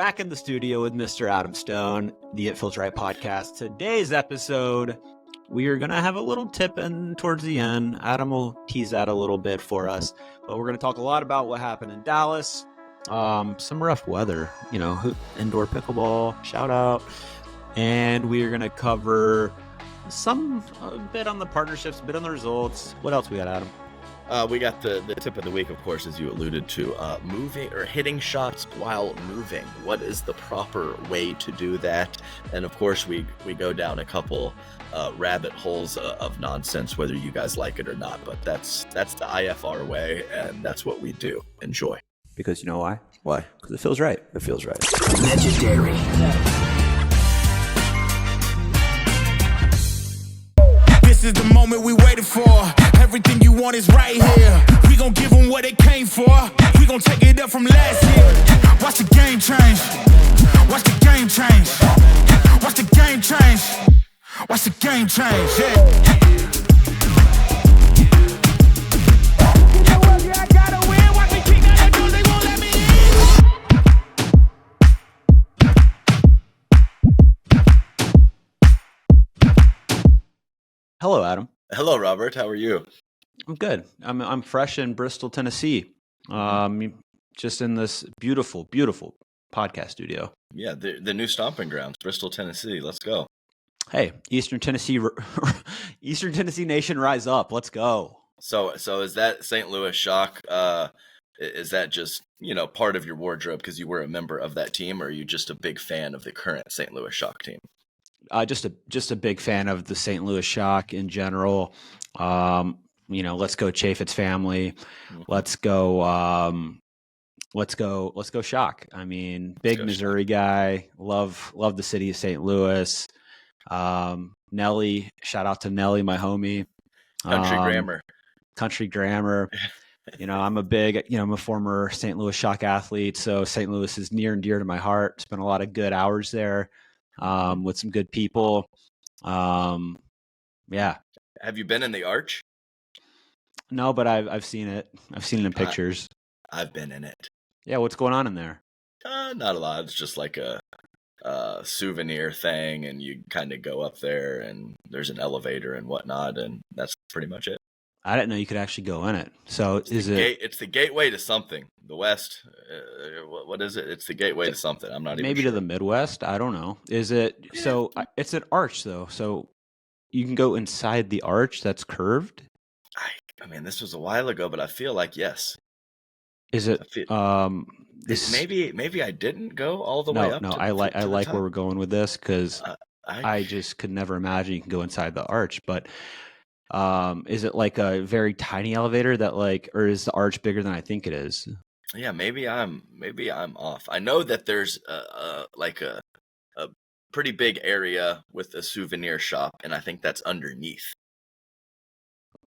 Back in the studio with Mr. Adam Stone, the It Feels Right podcast. Today's episode, we are going to have a little tip in towards the end. Adam will tease that a little bit for us, but we're going to talk a lot about what happened in Dallas. Some rough weather, indoor pickleball, shout out. And we are going to cover a bit on the partnerships, a bit on the results. What else we got, Adam? We got the tip of the week, of course, as you alluded to, moving or hitting shots while moving. What is the proper way to do that? And of course, we go down a couple rabbit holes of nonsense, whether you guys like it or not. But that's the IFR way, and that's what we do. Enjoy. Because you know why? Why? Because it feels right. It feels right. Legendary. This is the moment we waited for. Everything you want is right here. We gon' give them what they came for. We gon' take it up from last year. Watch the game change. Watch the game change. Watch the game change. Watch the game change. Yeah. You know what? Yeah, I gotta win. Watch me kick down the door. They won't let me in. Hello, Adam. Hello, Robert. How are you? I'm good. I'm fresh in Bristol, Tennessee. Just in this beautiful, beautiful podcast studio. Yeah, the new stomping grounds, Bristol, Tennessee. Let's go. Hey, Eastern Tennessee Nation, rise up. Let's go. So is that St. Louis Shock? Is that just part of your wardrobe because you were a member of that team, or are you just a big fan of the current St. Louis Shock team? Just a big fan of the St. Louis Shock in general. Let's go Chaffetz family. Let's go Shock. I mean, big Missouri guy. Love the city of St. Louis. Nelly, shout out to Nelly, my homie. Country Grammar. I'm a former St. Louis Shock athlete, so St. Louis is near and dear to my heart. Spent a lot of good hours there. With some good people. Yeah. Have you been in the Arch? No, but I've seen it. I've seen it in pictures. I've been in it. Yeah, what's going on in there? Not a lot. It's just like a souvenir thing, and you kind of go up there, and there's an elevator and whatnot, and that's pretty much it. I didn't know you could actually go in it. So it's the gateway to something. The West. What is it? It's the gateway to something. I'm not even maybe sure. To the Midwest. I don't know. Is it? Yeah. So it's an arch though. So you can go inside the arch that's curved. I mean, this was a while ago, but I feel like yes. Is it? Maybe I didn't go all the way up. No, I like where we're going with this because I just could never imagine you can go inside the arch, but. Is it like a very tiny elevator or is the arch bigger than I think it is? Yeah, maybe I'm off. I know that there's a pretty big area with a souvenir shop, and I think that's underneath.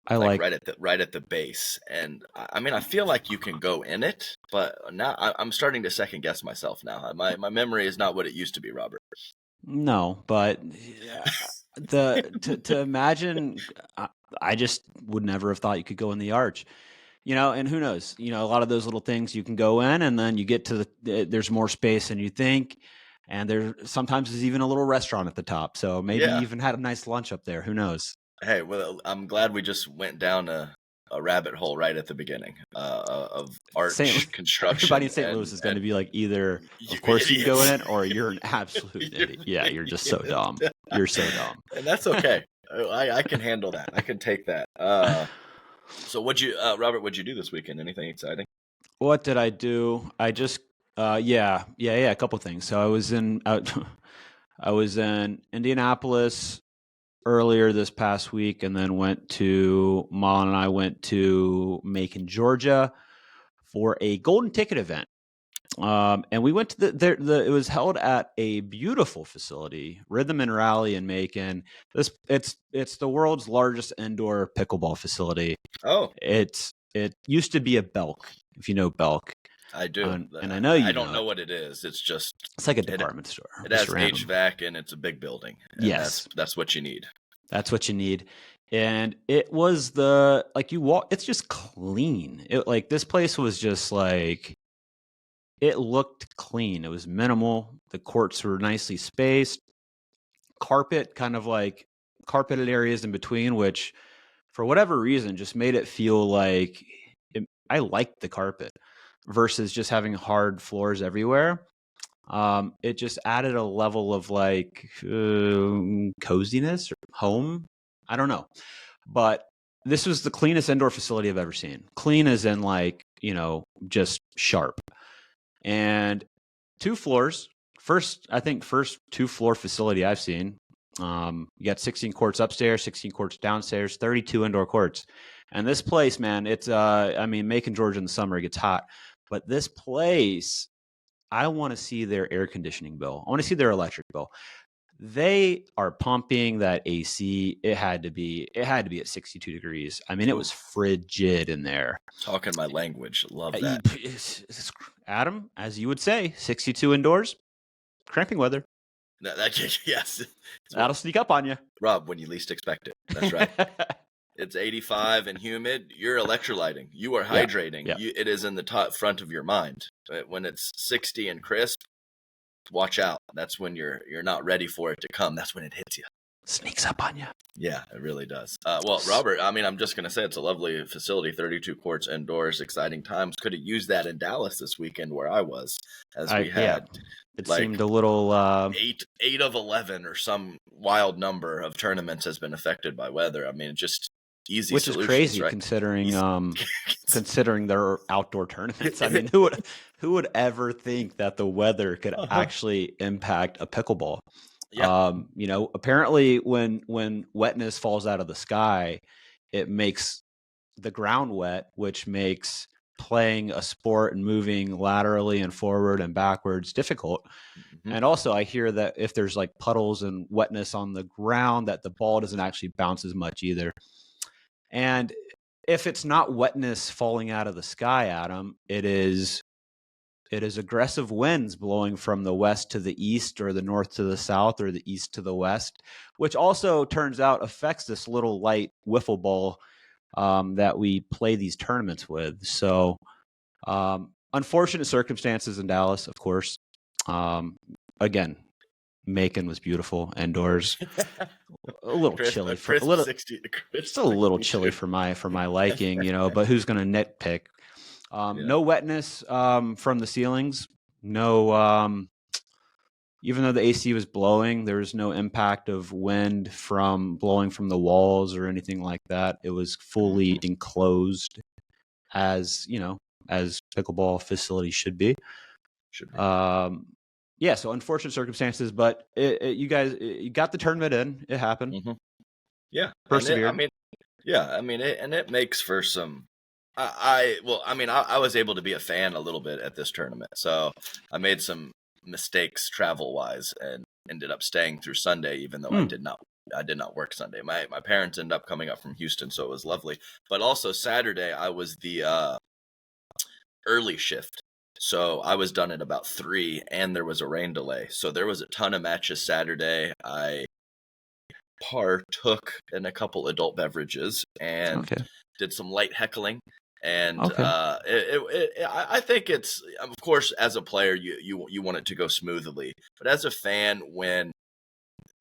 Right at the base. And I mean, I feel like you can go in it, but now I'm starting to second guess myself now. My memory is not what it used to be, Robert. No, but to imagine, I just would never have thought you could go in the arch, and who knows, a lot of those little things you can go in and then you get to there's more space than you think. And sometimes there's even a little restaurant at the top. So maybe you even had a nice lunch up there. Who knows? Hey, well, I'm glad we just went down a rabbit hole right at the beginning of arch construction. Everybody in St. Louis is going to be like, either of course you go in it or you're an absolute idiot. Yeah, you're just so dumb. You're so dumb. And that's okay. I can handle that. I can take that. So Robert, what'd you do this weekend? Anything exciting? What did I do? I just, a couple things. So I was in Indianapolis earlier this past week, and then Mom and I went to Macon, Georgia for a golden ticket event. And we went to it was held at a beautiful facility, Rhythm and Rally in Macon. It's the world's largest indoor pickleball facility. Oh, it used to be a Belk, if you know Belk. I do, and I know you. I don't know what it is. It's like a department store. It has HVAC and it's a big building. Yes, that's what you need. That's what you need. And it was you walk. It's just clean. This place was just like. it looked clean. It was minimal. The courts were nicely spaced. Carpet, kind of like carpeted areas in between, which for whatever reason just made it feel like I liked the carpet versus just having hard floors everywhere. It just added a level of like coziness or home. I don't know. But this was the cleanest indoor facility I've ever seen. Clean as in like, just sharp. And 2 floors. First 2-floor facility I've seen. You got 16 courts upstairs, 16 courts downstairs, 32 indoor courts. And this place, man, it's Macon, Georgia in the summer, it gets hot. But this place, I want to see their air conditioning bill. I want to see their electric bill. They are pumping that AC. It had to be at 62 degrees. I mean, it was frigid in there. Talking my language. Love that. Adam, as you would say, 62 indoors, cramping weather. Yes. That'll sneak up on you. Rob, when you least expect it. That's right. It's 85 and humid. You're electrolyting. You are hydrating. Yeah. It is in the top front of your mind. When it's 60 and crisp, watch out. That's when you're not ready for it to come. That's when it hits you. Sneaks up on you. Yeah, it really does. Well, Robert, I'm just going to say it's a lovely facility, 32 courts indoors, exciting times. Could have used that in Dallas this weekend where I was, we had. Yeah. It seemed a little... 8 of 11 or some wild number of tournaments has been affected by weather. Just easy Which solutions, is crazy, right? considering their outdoor tournaments. I mean, who would ever think that the weather could actually impact a pickleball? Yeah. Apparently when wetness falls out of the sky, it makes the ground wet, which makes playing a sport and moving laterally and forward and backwards difficult. Mm-hmm. And also I hear that if there's like puddles and wetness on the ground, that the ball doesn't actually bounce as much either. And if it's not wetness falling out of the sky, Adam, it is aggressive winds blowing from the west to the east or the north to the south or the east to the west, which also turns out affects this little light wiffle ball that we play these tournaments with. So unfortunate circumstances in Dallas, of course. Again, Macon was beautiful indoors. A little chilly for a little. 60 It's a little chilly for my liking, but who's going to nitpick? No wetness from the ceilings. No, even though the AC was blowing, there was no impact of wind from blowing from the walls or anything like that. It was fully enclosed, as as pickleball facilities should be. Yeah. So unfortunate circumstances, but you guys got the tournament in. It happened. Mm-hmm. Yeah, persevered. It makes for some. I was able to be a fan a little bit at this tournament, so I made some mistakes travel wise and ended up staying through Sunday, even though I did not work Sunday. My parents ended up coming up from Houston, so it was lovely. But also Saturday, I was the early shift, so I was done at about 3, and there was a rain delay, so there was a ton of matches Saturday. I partook in a couple adult beverages and did some light heckling. And I think it's, of course, as a player, you want it to go smoothly. But as a fan, when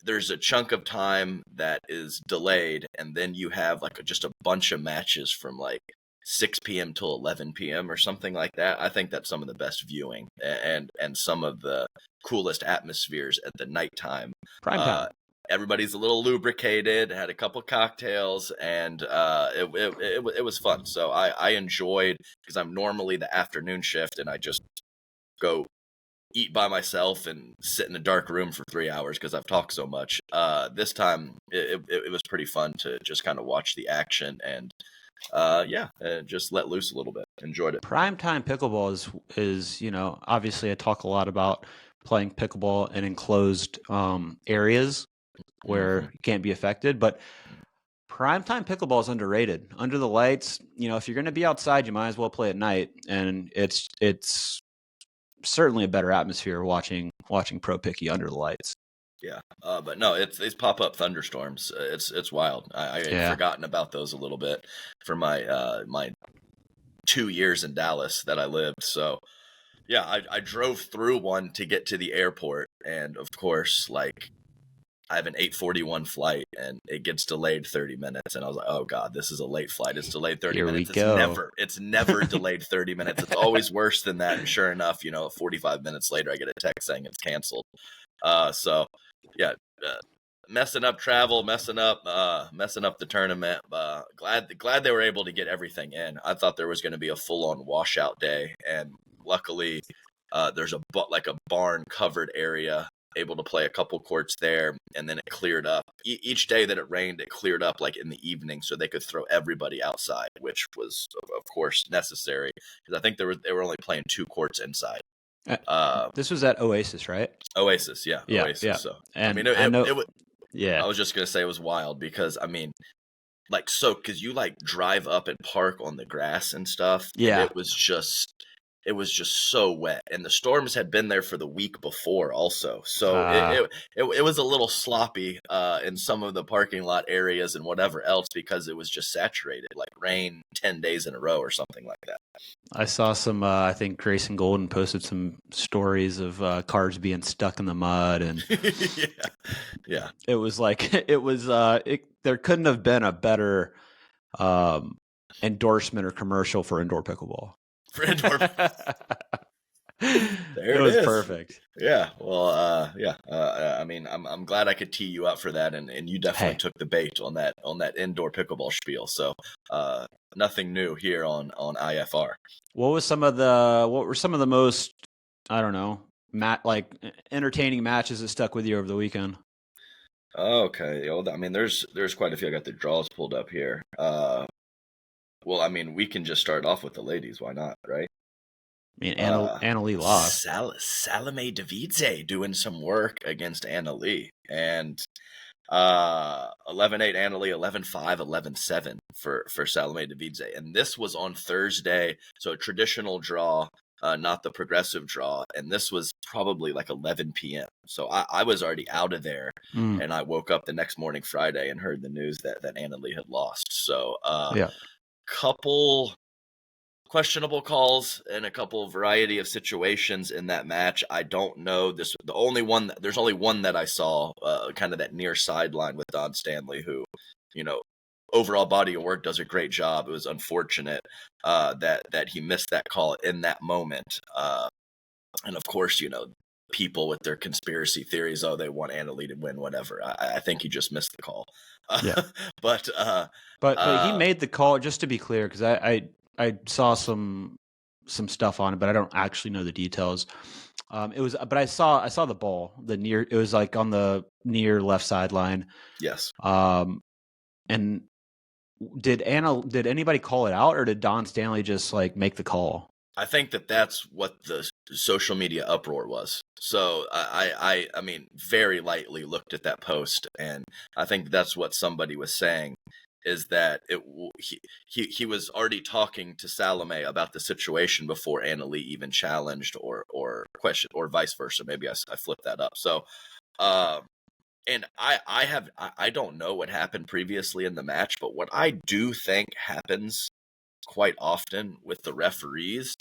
there's a chunk of time that is delayed and then you have like just a bunch of matches from like 6 p.m. till 11 p.m. or something like that, I think that's some of the best viewing and some of the coolest atmospheres at the nighttime. Prime time. Everybody's a little lubricated, had a couple cocktails, and it was fun. So I enjoyed, because I'm normally the afternoon shift, and I just go eat by myself and sit in a dark room for 3 hours because I've talked so much. This time, it was pretty fun to just kind of watch the action and just let loose a little bit. Enjoyed it. Primetime pickleball is obviously I talk a lot about playing pickleball in enclosed areas where you can't be affected, but primetime pickleball is underrated. Under the lights, if you're going to be outside, you might as well play at night, and it's certainly a better atmosphere watching pro picky under the lights. Yeah, but no, it's these pop-up thunderstorms. It's wild. I had forgotten about those a little bit for my 2 years in Dallas that I lived. So Yeah, I drove through one to get to the airport, and of course, like, I have an 8:41 flight, and it gets delayed 30 minutes, and I was like, "Oh God, this is a late flight. It's delayed 30 Here we minutes. go. It's never delayed 30 minutes. It's always worse than that." And sure enough, 45 minutes later, I get a text saying it's canceled. So yeah, messing up travel, messing up the tournament. Glad they were able to get everything in. I thought there was going to be a full-on washout day, and luckily, there's a barn covered area, able to play a couple courts there, and then it cleared up. Each day that it rained, it cleared up like in the evening, so they could throw everybody outside, which was of course necessary, because I think they were only playing 2 courts inside. This was at Oasis, right? Oasis, yeah. Oasis. Yeah. So And I mean, it was. Yeah. I was just gonna say it was wild because, I mean, like, so because you like drive up and park on the grass and stuff. Yeah. And it was just so wet, and the storms had been there for the week before also, so it was a little sloppy in some of the parking lot areas and whatever else, because it was just saturated, like rain 10 days in a row or something like that. I saw some, I think Grayson Golden posted some stories of cars being stuck in the mud, and yeah, it was like, there couldn't have been a better endorsement or commercial for indoor pickleball. For indoor. It was perfect. Yeah. Well, I mean, I'm glad I could tee you up for that, and you definitely took the bait on that indoor pickleball spiel. So, nothing new here on IFR. What were some of the most, I don't know, entertaining matches that stuck with you over the weekend? Okay. Well, I mean, there's quite a few. I got the draws pulled up here. Well, I mean, we can just start off with the ladies. Why not, right? I mean, Anna Lee lost. Salome Davidze doing some work against Anna Lee. And 11-8 Anna Lee, 11-5, 11-7 for Salome Davidze. And this was on Thursday, so a traditional draw, not the progressive draw. And this was probably like 11 p.m. So I was already out of there. And I woke up the next morning, Friday, and heard the news that Anna Lee had lost. So couple questionable calls and a couple variety of situations in that match. I don't know. There's only one that I saw, kind of that near sideline with Don Stanley, who, overall body of work, does a great job. It was unfortunate that he missed that call in that moment. And of course, people with their conspiracy theories, they want Anna Lee to win, whatever. I think he just missed the call. But he made the call, just to be clear, because I saw some stuff on it, but I don't actually know the details. But I saw the ball, it was like on the near left sideline. Yes. And did anybody call it out, or did Don Stanley just like make the call? I think that's what the social media uproar was. So I mean, very lightly looked at that post, and I think that's what somebody was saying, is that he was already talking to Salome about the situation before Anna Lee even challenged or questioned, or vice versa. Maybe I flipped that up. So, and I don't know what happened previously in the match, but what I do think happens quite often with the referees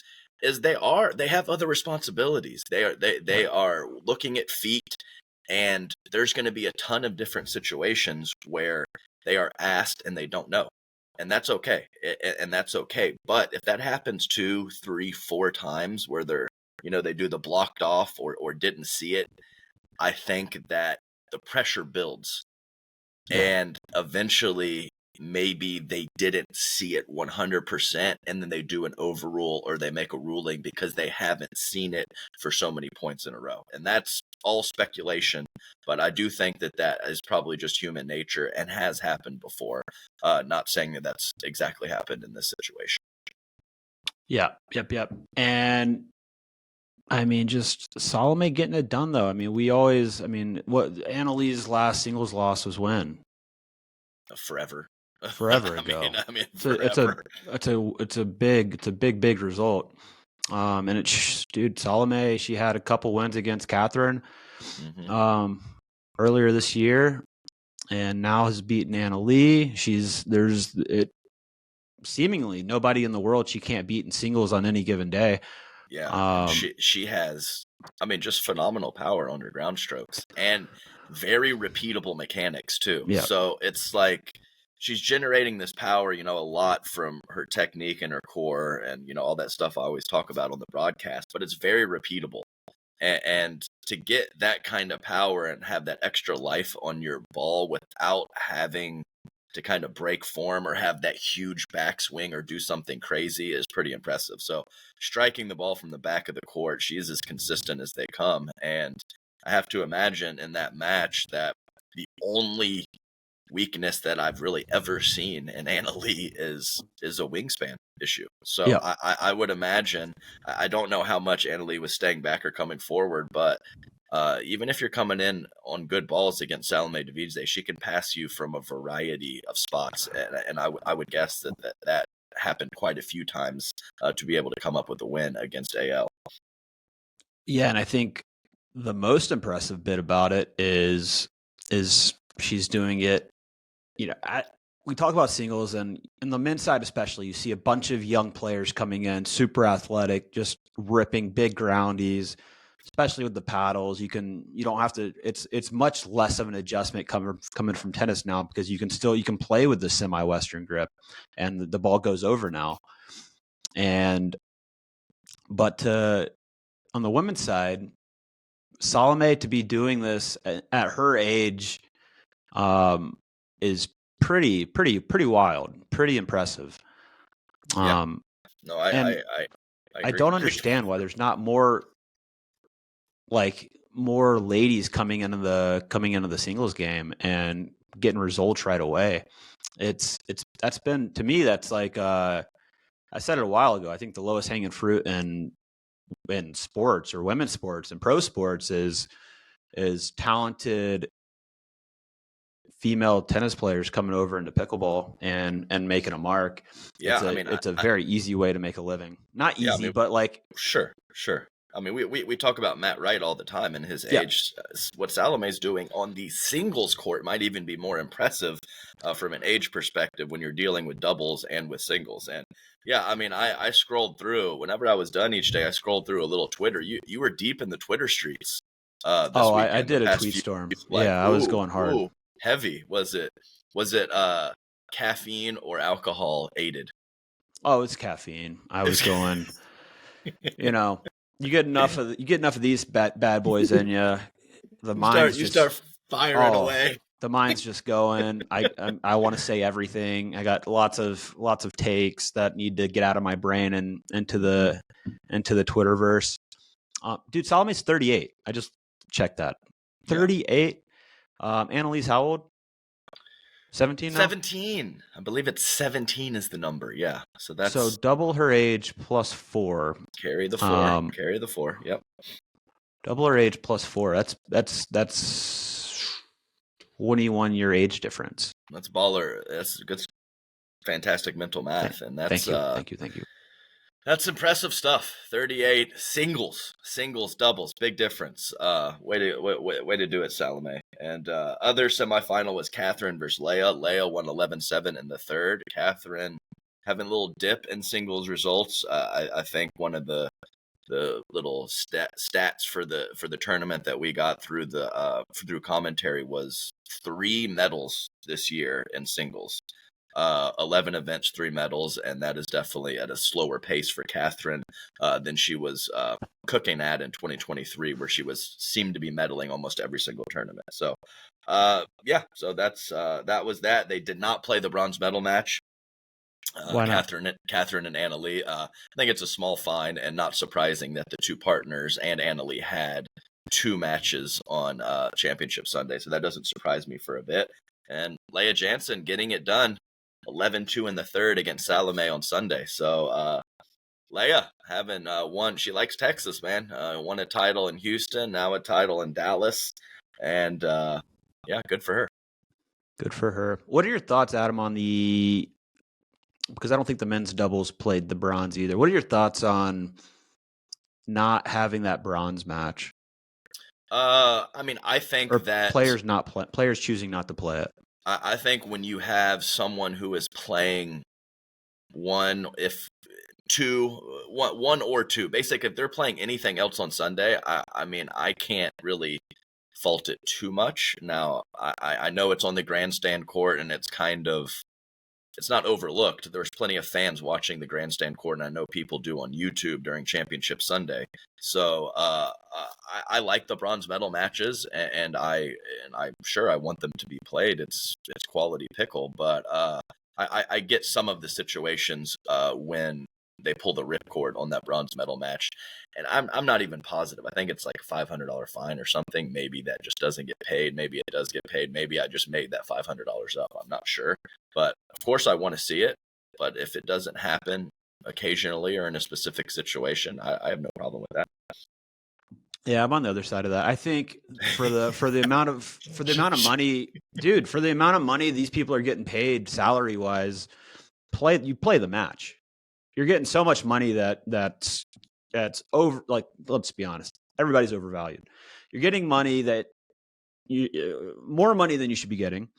is they have other responsibilities. They are looking at feet, and there's going to be a ton of different situations where they are asked and they don't know, and that's okay. But if that happens 2, 3, 4 times where they do the blocked off or didn't see it, I think that the pressure builds, and eventually maybe they didn't see it 100%, and then they do an overrule or they make a ruling because they haven't seen it for so many points in a row. And that's all speculation, but I do think that is probably just human nature and has happened before. Not saying that that's exactly happened in this situation. Yeah. Yep. And I mean, just Salome getting it done, though. I mean, what Anna Lee's last singles loss was when? Forever ago. I mean, forever. It's a big result. And Salome, she had a couple wins against Catherine earlier this year, and now has beaten Anna Lee. Seemingly nobody in the world she can't beat in singles on any given day. Yeah, and she has, I mean, just phenomenal power on her ground strokes and very repeatable mechanics too. Yeah. So it's like she's generating this power, a lot from her technique and her core and, all that stuff I always talk about on the broadcast, but it's very repeatable. And to get that kind of power and have that extra life on your ball without having to kind of break form or have that huge backswing or do something crazy is pretty impressive. So striking the ball from the back of the court, she is as consistent as they come. And I have to imagine in that match that the only weakness that I've really ever seen in Anna Leigh is a wingspan issue. So Yeah. I would imagine, I don't know how much Anna Leigh was staying back or coming forward, but even if you're coming in on good balls against Salome Davide, she can pass you from a variety of spots. And I would guess that happened quite a few times to be able to come up with a win against AL. Yeah, and I think the most impressive bit about it is she's doing it, we talk about singles, and in the men's side especially, you see a bunch of young players coming in, super athletic, just ripping big groundies, especially with the paddles. You don't have to, it's much less of an adjustment coming from tennis now, because you can play with the semi-Western grip and the ball goes over now. But on the women's side, Salome to be doing this at her age is pretty wild, pretty impressive. Yeah. No, I agree. I don't understand why there's not more ladies coming into the singles game and getting results right away. That's been, to me, that's like I said it a while ago. I think the lowest hanging fruit in sports, or women's sports and pro sports, is talented female tennis players coming over into pickleball and making a mark. Yeah, it's a very easy way to make a living. Not easy, but like sure. I mean, we talk about Matt Wright all the time and his age. What Salome's doing on the singles court might even be more impressive from an age perspective when you're dealing with doubles and with singles. And yeah, I mean, I scrolled through, whenever I was done each day, I scrolled through a little Twitter. You were deep in the Twitter streets. This weekend, I did a tweet storm. I was going hard. Heavy. Was it caffeine or alcohol aided? Oh, it's caffeine. I was going, you get enough of these bad boys in you. You start firing away. The mind's just going. I want to say everything. I got lots of takes that need to get out of my brain and into the Twitterverse. Dude, Salome's 38. I just checked that. 38. Annalise, how old? 17 now? 17. I believe it's 17 is the number. Yeah. So double her age plus 4. Carry the 4. Carry the 4. Yep. Double her age plus 4. That's 21-year age difference. That's baller. That's good. Fantastic mental math. And that's thank you. That's impressive stuff. 38 singles, doubles, big difference. Way to do it, Salome. And other semifinal was Catherine versus Leah. Leah won 11-7 in the third. Catherine having a little dip in singles results. I think one of the little stats for the tournament that we got through through commentary was 3 medals this year in singles. 11 events, 3 medals, and that is definitely at a slower pace for Catherine than she was cooking at in 2023, where she seemed to be medaling almost every single tournament. So, so that was that. They did not play the bronze medal match. Why not? Catherine and Anna Leigh. I think it's a small find, and not surprising that the 2 partners and Anna Leigh had 2 matches on Championship Sunday, so that doesn't surprise me for a bit. And Leah Jansen getting it done. 11-2 in the third against Salome on Sunday. So Leah having won. She likes Texas, man. Won a title in Houston, now a title in Dallas. And good for her. Good for her. What are your thoughts, Adam, on because I don't think the men's doubles played the bronze either. What are your thoughts on not having that bronze match? I mean, I think that players choosing not to play it. I think when you have someone who is playing one, if one or two. Basically, if they're playing anything else on Sunday, I mean, I can't really fault it too much. Now, I know it's on the grandstand court, and it's not overlooked. There's plenty of fans watching the grandstand court, and I know people do on YouTube during Championship Sunday. So I like the bronze medal matches, and I'm sure I want them to be played. It's quality pickle, but I get some of the situations when they pull the ripcord on that bronze medal match, and I'm not even positive. I think it's like a $500 fine or something. Maybe that just doesn't get paid. Maybe it does get paid. Maybe I just made that $500 up. I'm not sure, but of course I want to see it. But if it doesn't happen occasionally or in a specific situation, I have no problem with that. Yeah, I'm on the other side of that. I think for the amount of money, dude, for the amount of money these people are getting paid salary wise, play the match. You're getting so much money that's over. Like, let's be honest, everybody's overvalued. You're getting money more money than you should be getting,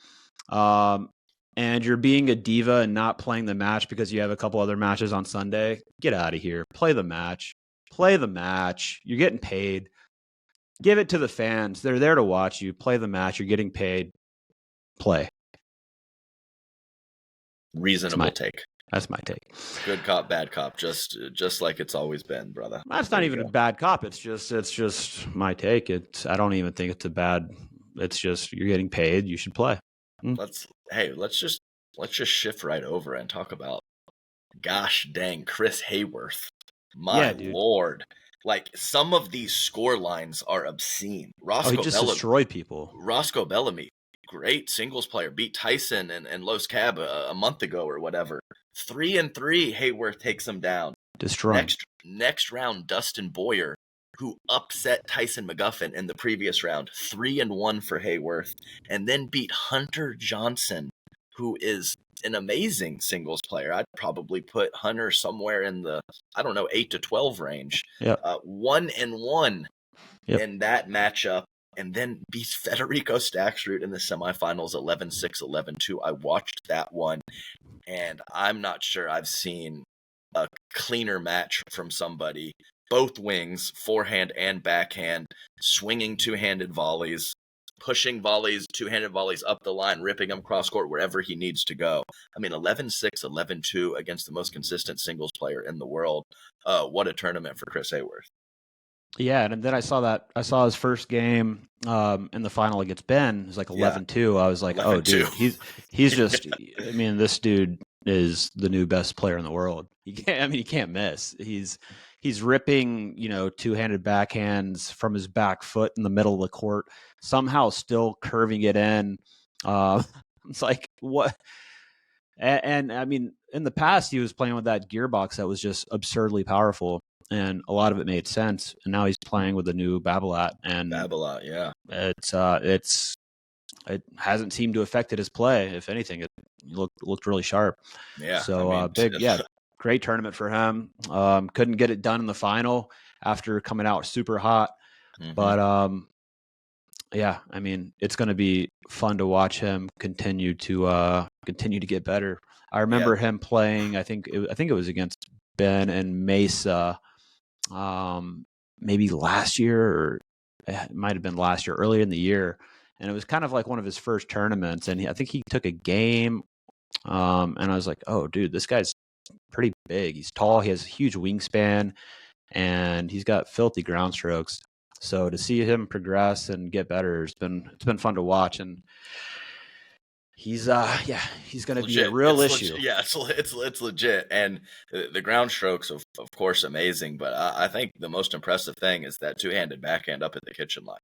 and you're being a diva and not playing the match because you have a couple other matches on Sunday. Get out of here. Play the match. You're getting paid. Give it to the fans. They're there to watch you. Play the match. You're getting paid. Play. Reasonable take. That's my take. Good cop, bad cop, just like it's always been, brother. That's not even a bad cop. It's just my take. I don't even think it's a bad. It's just you're getting paid. You should play. Let's just shift right over and talk about, gosh dang, Chris Haworth. My Lord. Like, some of these score lines are obscene. He just destroyed people. Roscoe Bellamy, great singles player, beat Tyson and Los Cab a month ago or whatever. 3-3, Haworth takes him down. Destroy. Next round, Dustin Boyer, who upset Tyson McGuffin in the previous round, 3-1 for Haworth, and then beat Hunter Johnson, who is an amazing singles player. I'd probably put Hunter somewhere in the 8 to 12 range. Yep. 1-1 in that matchup, and then beats Federico Staksrud in the semifinals 11-6, 11-2. I watched that one, and I'm not sure I've seen a cleaner match from somebody. Both wings, forehand and backhand, swinging two-handed volleys, pushing volleys, two-handed volleys up the line, ripping them cross-court wherever he needs to go. I mean, 11-6, 11-2 against the most consistent singles player in the world. What a tournament for Chris Haworth. Yeah, and then I saw his first game in the final against Ben. It was like 11-2. I was like, 11-2. Oh, dude, he's just. I mean, this dude is the new best player in the world. He can't miss. He's ripping, two-handed backhands from his back foot in the middle of the court, somehow still curving it in. It's like, what? And I mean, in the past, he was playing with that gearbox that was just absurdly powerful, and a lot of it made sense. And now he's playing with a new Babolat, and yeah, it hasn't seemed to affect his play. If anything, it looked really sharp. Yeah. So great tournament for him. Couldn't get it done in the final after coming out super hot, but I mean, it's going to be fun to watch him continue to get better. I remember him playing. I think it was against Ben and Mesa, maybe last year, or it might have been last year, earlier in the year, and it was kind of like one of his first tournaments. And I think he took a game, and I was like, "Oh, dude, this guy's pretty big. He's tall. He has a huge wingspan, and he's got filthy ground strokes." So to see him progress and get better, it's been fun to watch, and he's going to be a real issue. It's legit, and the ground strokes of course amazing, but I think the most impressive thing is that two-handed backhand up at the kitchen line.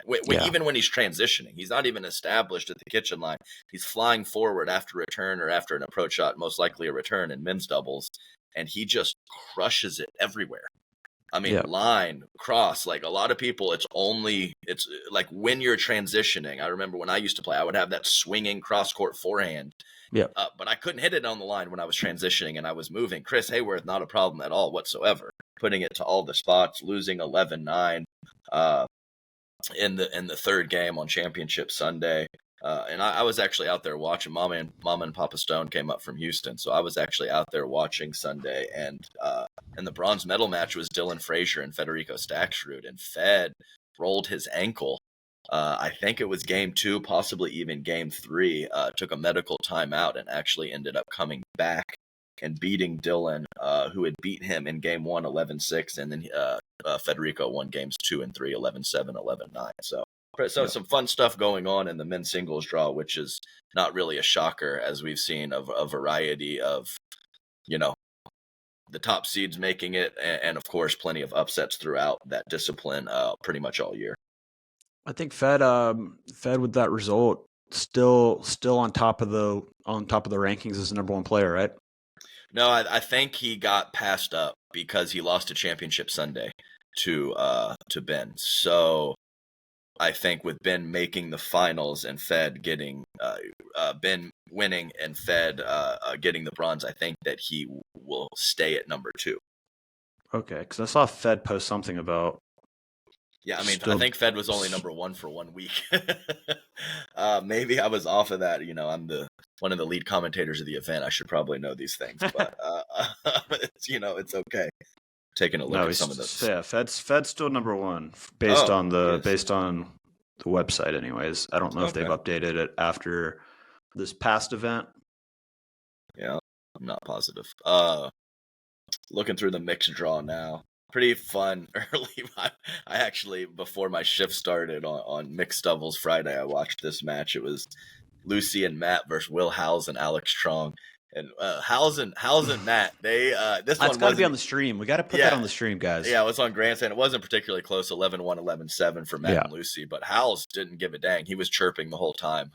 Even when he's transitioning, he's not even established at the kitchen line. He's flying forward after return or after an approach shot, most likely a return in men's doubles, and he just crushes it everywhere. I mean, line, cross, like a lot of people, it's like when you're transitioning. I remember when I used to play, I would have that swinging cross-court forehand. Yeah. But I couldn't hit it on the line when I was transitioning and I was moving. Chris Haworth, not a problem at all whatsoever. Putting it to all the spots, losing 11-9 in the third game on Championship Sunday. And I was actually out there watching. Mama and Papa Stone came up from Houston, so I was actually out there watching Sunday. And the bronze medal match was Dylan Frazier and Federico Staksrud, and Fed rolled his ankle. I think it was game 2, possibly even game 3. Took a medical timeout and actually ended up coming back and beating Dylan, who had beat him in game 1, 11-6, and then Federico won games 2 and 3, 11-7, 11-9. So some fun stuff going on in the men's singles draw, which is not really a shocker, as we've seen a variety of, the top seeds making it, and of course plenty of upsets throughout that discipline pretty much all year. I think Fed with that result still on top of the rankings as the number 1 player, right? No, I think he got passed up because he lost a championship Sunday to Ben. So I think with Ben making the finals and Fed getting Ben winning and Fed getting the bronze, I think that he will stay at number 2. Okay, because I saw Fed post something about. Yeah, I mean, I think Fed was only number 1 for 1 week. Maybe I was off of that. I'm one of the lead commentators of the event. I should probably know these things, but it's okay. Taking a look at some of those. Yeah, Fed's still number 1 based on the website. Anyways, I don't know if they've updated it after this past event. Yeah, I'm not positive. Looking through the mixed draw now. Pretty fun early. I actually, before my shift started on mixed doubles Friday, I watched this match. It was Lucy and Matt versus Will Howes and Alex Strong. And Howes and Matt, they this one got to be on the stream. We got to put that on the stream, guys. Yeah, it was on Grandstand. It wasn't particularly close, 11-1, 11-7 for Matt and Lucy, but Howes didn't give a dang. He was chirping the whole time.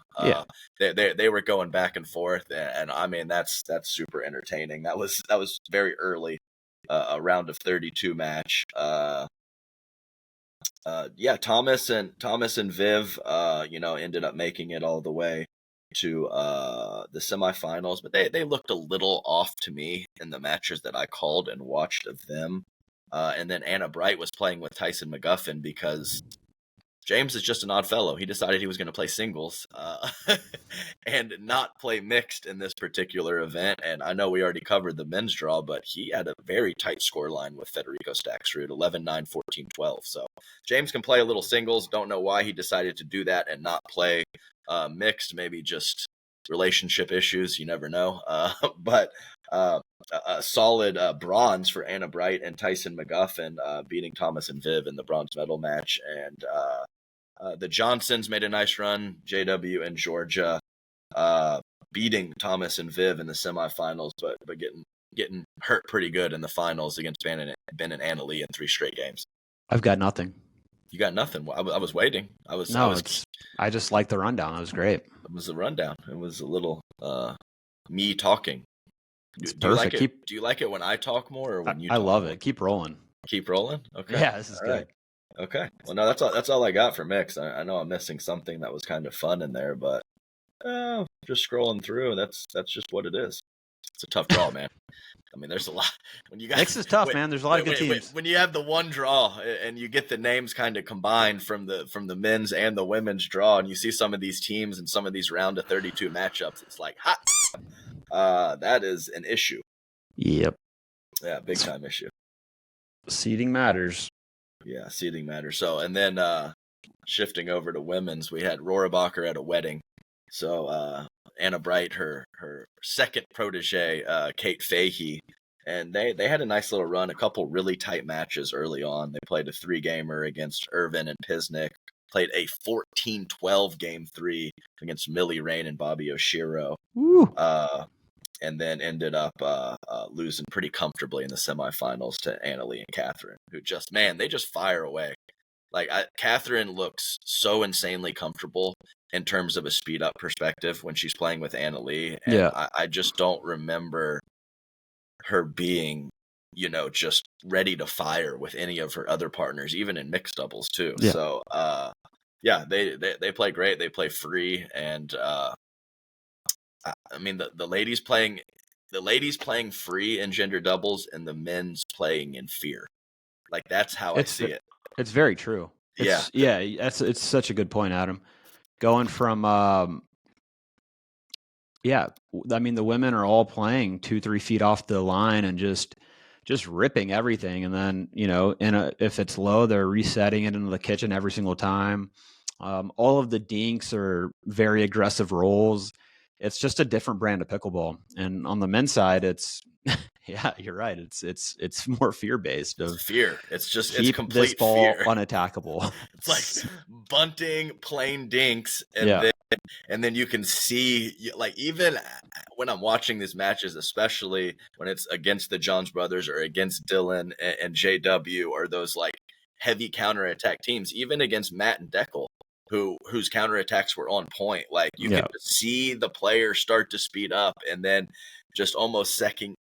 They were going back and forth, and I mean that's super entertaining. That was very early. A round of 32 match. Thomas and Viv, ended up making it all the way to the semifinals, but they looked a little off to me in the matches that I called and watched of them. And then Anna Bright was playing with Tyson McGuffin because James is just an odd fellow. He decided he was going to play singles and not play mixed in this particular event. And I know we already covered the men's draw, but he had a very tight score line with Federico Staksrud, 11-9, 14-12. So James can play a little singles. Don't know why he decided to do that and not play mixed. Maybe just relationship issues. You never know. But a solid bronze for Anna Bright and Tyson McGuffin, beating Thomas and Viv in the bronze medal match. And the Johnsons made a nice run, JW and Georgia, beating Thomas and Viv in the semifinals, but getting hurt pretty good in the finals against Ben and Anna Lee in 3 straight games. I've got nothing. You got nothing. I was waiting. I just liked the rundown. It was great. It was a rundown. It was a little me talking. It's do you like perfect. it? Do you like it when I talk more or when you? I talk love more? it. Keep rolling. Keep rolling. Okay. Yeah, this is all good. Right. Okay. Well, no, that's all I got for mix. I know I'm missing something that was kind of fun in there, but just scrolling through, that's just what it is. It's a tough draw, man. I mean, there's a lot when you got mix is tough, man. There's a lot of good teams. When you have the one draw and you get the names kind of combined from the men's and the women's draw, and you see some of these teams and some of these round of 32 matchups, it's like hot. That is an issue. Yep. Yeah, big time issue. Seeding matters. Yeah, seeding matters. So, and then shifting over to women's, we had Rohrabacher at a wedding. So Anna Bright, her second protege, Kate Fahey, and they had a nice little run, a couple really tight matches early on. They played a 3-gamer against Irvin and Pisnik, played a 14-12 game 3 against Millie Rain and Bobby Oshiro. And then ended up losing pretty comfortably in the semifinals to Annalie and Catherine, who they just fire away. Like Catherine looks so insanely comfortable in terms of a speed up perspective when she's playing with Annalie. And yeah. I just don't remember her being, just ready to fire with any of her other partners, even in mixed doubles too. Yeah. So they play great. They play free, and I mean the ladies playing free in gender doubles and the men's playing in fear. Like that's how I see it. It's very true. It's such a good point, Adam. going from I mean, the women are all playing 2-3 feet off the line and just ripping everything. And then, if it's low, they're resetting it into the kitchen every single time. All of the dinks are very aggressive rolls. It's just a different brand of pickleball. And on the men's side, it's yeah, you're right. It's more fear-based. It's fear. It's keep complete this ball fear. unattackable. It's like bunting, plain dinks, and then you can see, like, even when I'm watching these matches, especially when it's against the Johns brothers or against Dylan and JW, or those like heavy counterattack teams, even against Matt and Deckel, whose counterattacks were on point. Like, you can see the players start to speed up and then just almost second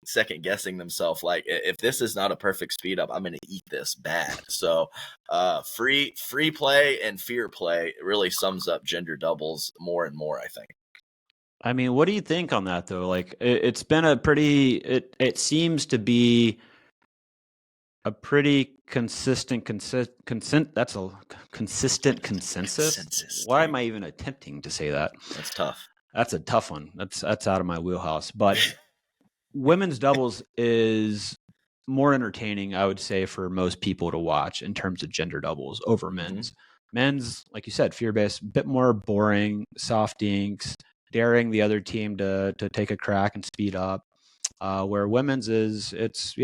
guessing themselves. Like, if this is not a perfect speed up, I'm going to eat this bad. So free play and fear play really sums up gender doubles more and more, I think. I mean, what do you think on that, though? Like, it's been it seems to be a pretty consistent that's a consistent consensus. Why am I even attempting to say that? That's tough. That's a tough one. That's out of my wheelhouse. But women's doubles is more entertaining, I would say, for most people to watch in terms of gender doubles over men's. Mm-hmm. Men's, like you said, fear-based, a bit more boring, soft dinks, daring the other team to take a crack and speed up. Where women's it's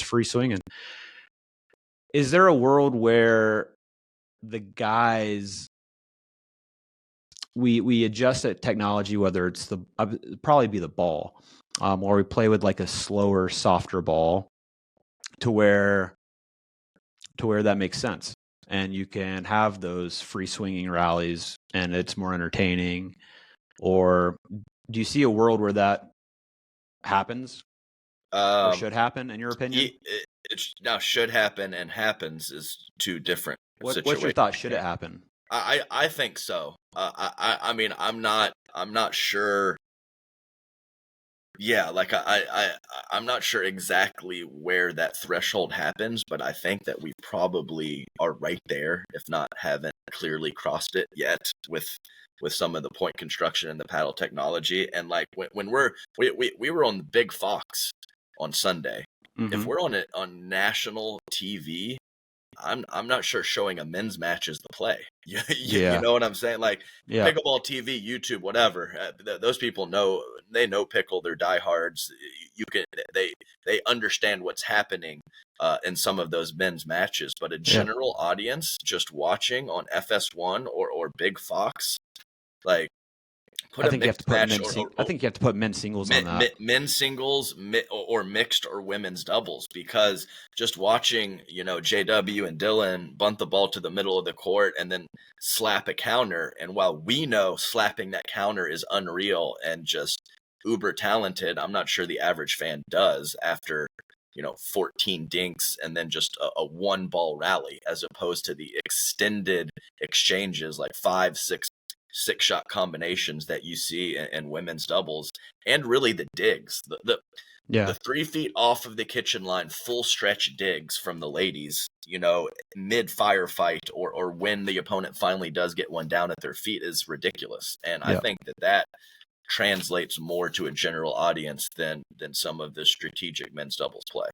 free swinging. Is there a world where the guys, we adjust at technology, whether it's probably be the ball, or we play with like a slower, softer ball to where that makes sense, and you can have those free swinging rallies and it's more entertaining? Or do you see a world where that happens or should happen, in your opinion? Now, should happen and happens is two different situations. What's your thought? Should it happen? I think so. I mean, I'm not sure. Yeah, like I'm not sure exactly where that threshold happens, but I think that we probably are right there, if not haven't clearly crossed it yet with some of the point construction and the paddle technology. And like when we were on the Big Fox on Sunday. Mm-hmm. If we're on national TV, I'm not sure showing a men's match is the play. You know what I'm saying? Like, Pickleball TV, YouTube, whatever. Those people know pickle. They're diehards. They understand what's happening in some of those men's matches. But a general audience just watching on FS1 or Big Fox, like, I think you have to put men's singles on that. Men's singles or mixed or women's doubles, because just watching, JW and Dylan bunt the ball to the middle of the court and then slap a counter. And while we know slapping that counter is unreal and just uber talented, I'm not sure the average fan does after, 14 dinks and then just a one ball rally, as opposed to the extended exchanges, like 5-6 shot combinations that you see in women's doubles, and really the digs, the 3 feet off of the kitchen line, full stretch digs from the ladies, mid firefight or when the opponent finally does get one down at their feet, is ridiculous. And I think that translates more to a general audience than some of the strategic men's doubles play.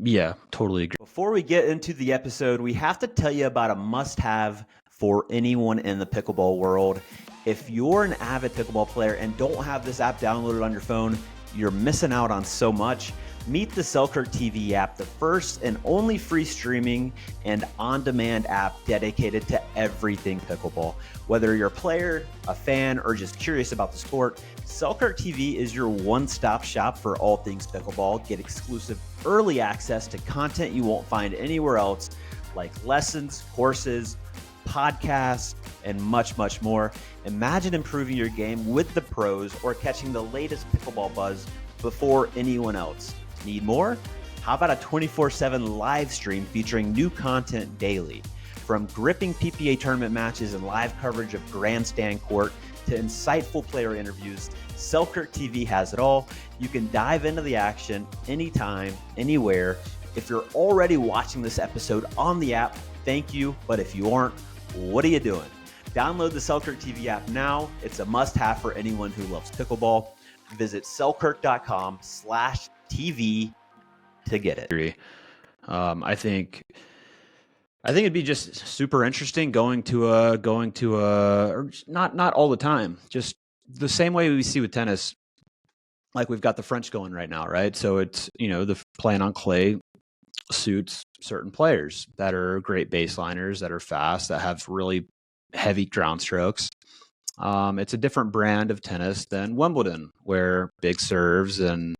Yeah, totally agree. Before we get into the episode, we have to tell you about a must-have for anyone in the pickleball world. If you're an avid pickleball player and don't have this app downloaded on your phone, you're missing out on so much. Meet the Selkirk TV app, the first and only free streaming and on-demand app dedicated to everything pickleball. Whether you're a player, a fan, or just curious about the sport, Selkirk TV is your one-stop shop for all things pickleball. Get exclusive early access to content you won't find anywhere else, like lessons, courses, podcasts, and much, much more. Imagine improving your game with the pros or catching the latest pickleball buzz before anyone else. Need more? How about a 24/7 live stream featuring new content daily? From gripping PPA tournament matches and live coverage of grandstand court to insightful player interviews, Selkirk TV has it all. You can dive into the action anytime, anywhere. If you're already watching this episode on the app, thank you. But if you aren't, what are you doing? Download the Selkirk TV app now. It's a must-have for anyone who loves pickleball. Visit selkirk.com/TV to get it. I think it'd be just super interesting going to a or not all the time, just the same way we see with tennis. Like we've got the French going right now, right? So it's, the playing on clay suits certain players that are great baseliners, that are fast, that have really heavy ground strokes. It's a different brand of tennis than Wimbledon, where big serves and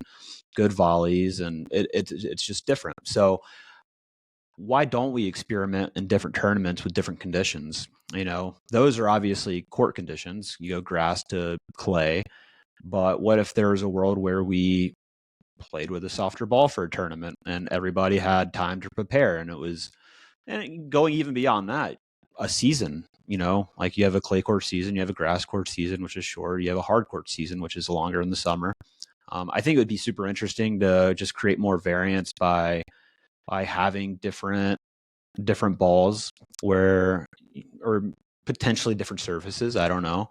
good volleys, and it's just different. So why don't we experiment in different tournaments with different conditions? Those are obviously court conditions. You go grass to clay. But what if there was a world where we played with a softer ball for a tournament and everybody had time to prepare, and going even beyond that, a season, like you have a clay court season, you have a grass court season, which is short, you have a hard court season, which is longer in the summer. I think it would be super interesting to just create more variance by having different balls or potentially different surfaces. I don't know.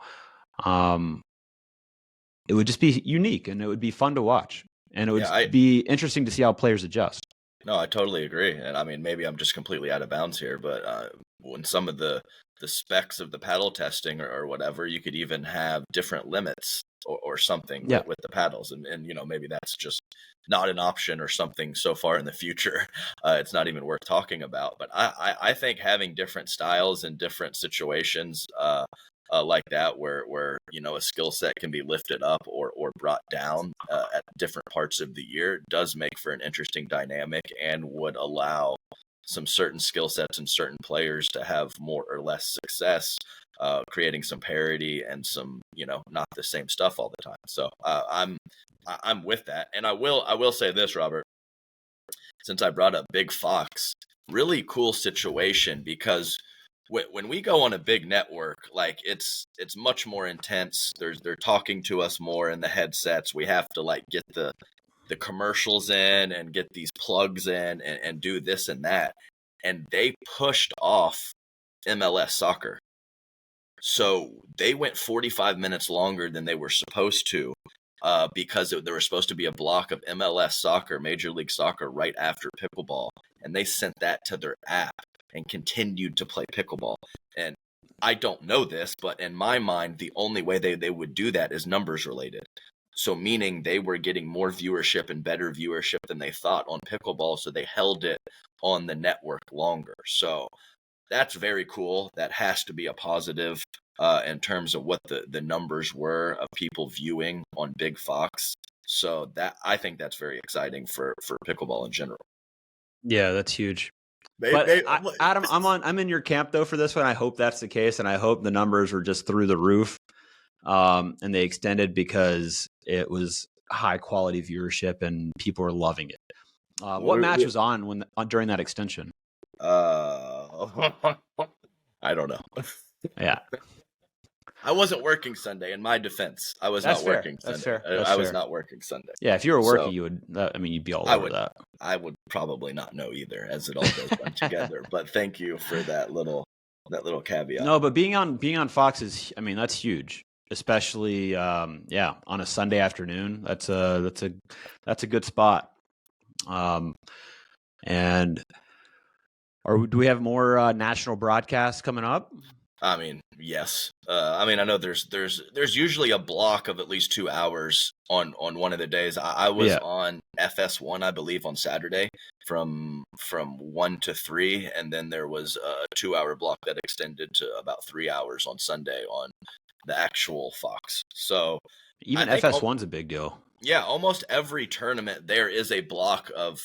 It would just be unique, and it would be fun to watch, and it would be interesting to see how players adjust. No, I totally agree. And I mean, maybe I'm just completely out of bounds here, but when some of the specs of the paddle testing or whatever, you could even have different limits or something with the paddles. And maybe that's just not an option or something so far in the future. It's not even worth talking about. But I think having different styles in different situations like that, where a skill set can be lifted up or brought down at different parts of the year, does make for an interesting dynamic and would allow some certain skill sets and certain players to have more or less success, creating some parity and some not the same stuff all the time. So I'm with that. And I will say this, Robert, since I brought up Big Fox, really cool situation, because when we go on a big network, like it's much more intense. They're talking to us more in the headsets. We have to get the commercials in and get these plugs in and do this and that. And they pushed off MLS soccer. So they went 45 minutes longer than they were supposed to, because there was supposed to be a block of MLS soccer, Major League Soccer, right after pickleball. And they sent that to their app and continued to play pickleball. And I don't know this, but in my mind, the only way they would do that is numbers related. So meaning they were getting more viewership and better viewership than they thought on pickleball, so they held it on the network longer. So that's very cool. That has to be a positive in terms of what the numbers were of people viewing on Big Fox. So I think that's very exciting for pickleball in general. Yeah, that's huge. Adam, I'm in your camp though for this one. I hope that's the case, and I hope the numbers were just through the roof, and they extended because it was high quality viewership and people were loving it. What match was on during that extension? I don't know. Yeah. I wasn't working Sunday. In my defense, I was not working Sunday. That's fair. I was not working Sunday. Yeah, if you were working, you would. You'd be all over that. I would probably not know either, as it all goes together. But thank you for that little caveat. No, but being on Fox is, that's huge, especially on a Sunday afternoon. That's a good spot. And do we have more national broadcasts coming up? Yes. I know there's usually a block of at least 2 hours on one of the days. I was on FS1, I believe, on Saturday from 1 to 3, and then there was a 2-hour block that extended to about 3 hours on Sunday on the actual Fox. So even FS1's a big deal. Yeah, almost every tournament there is a block of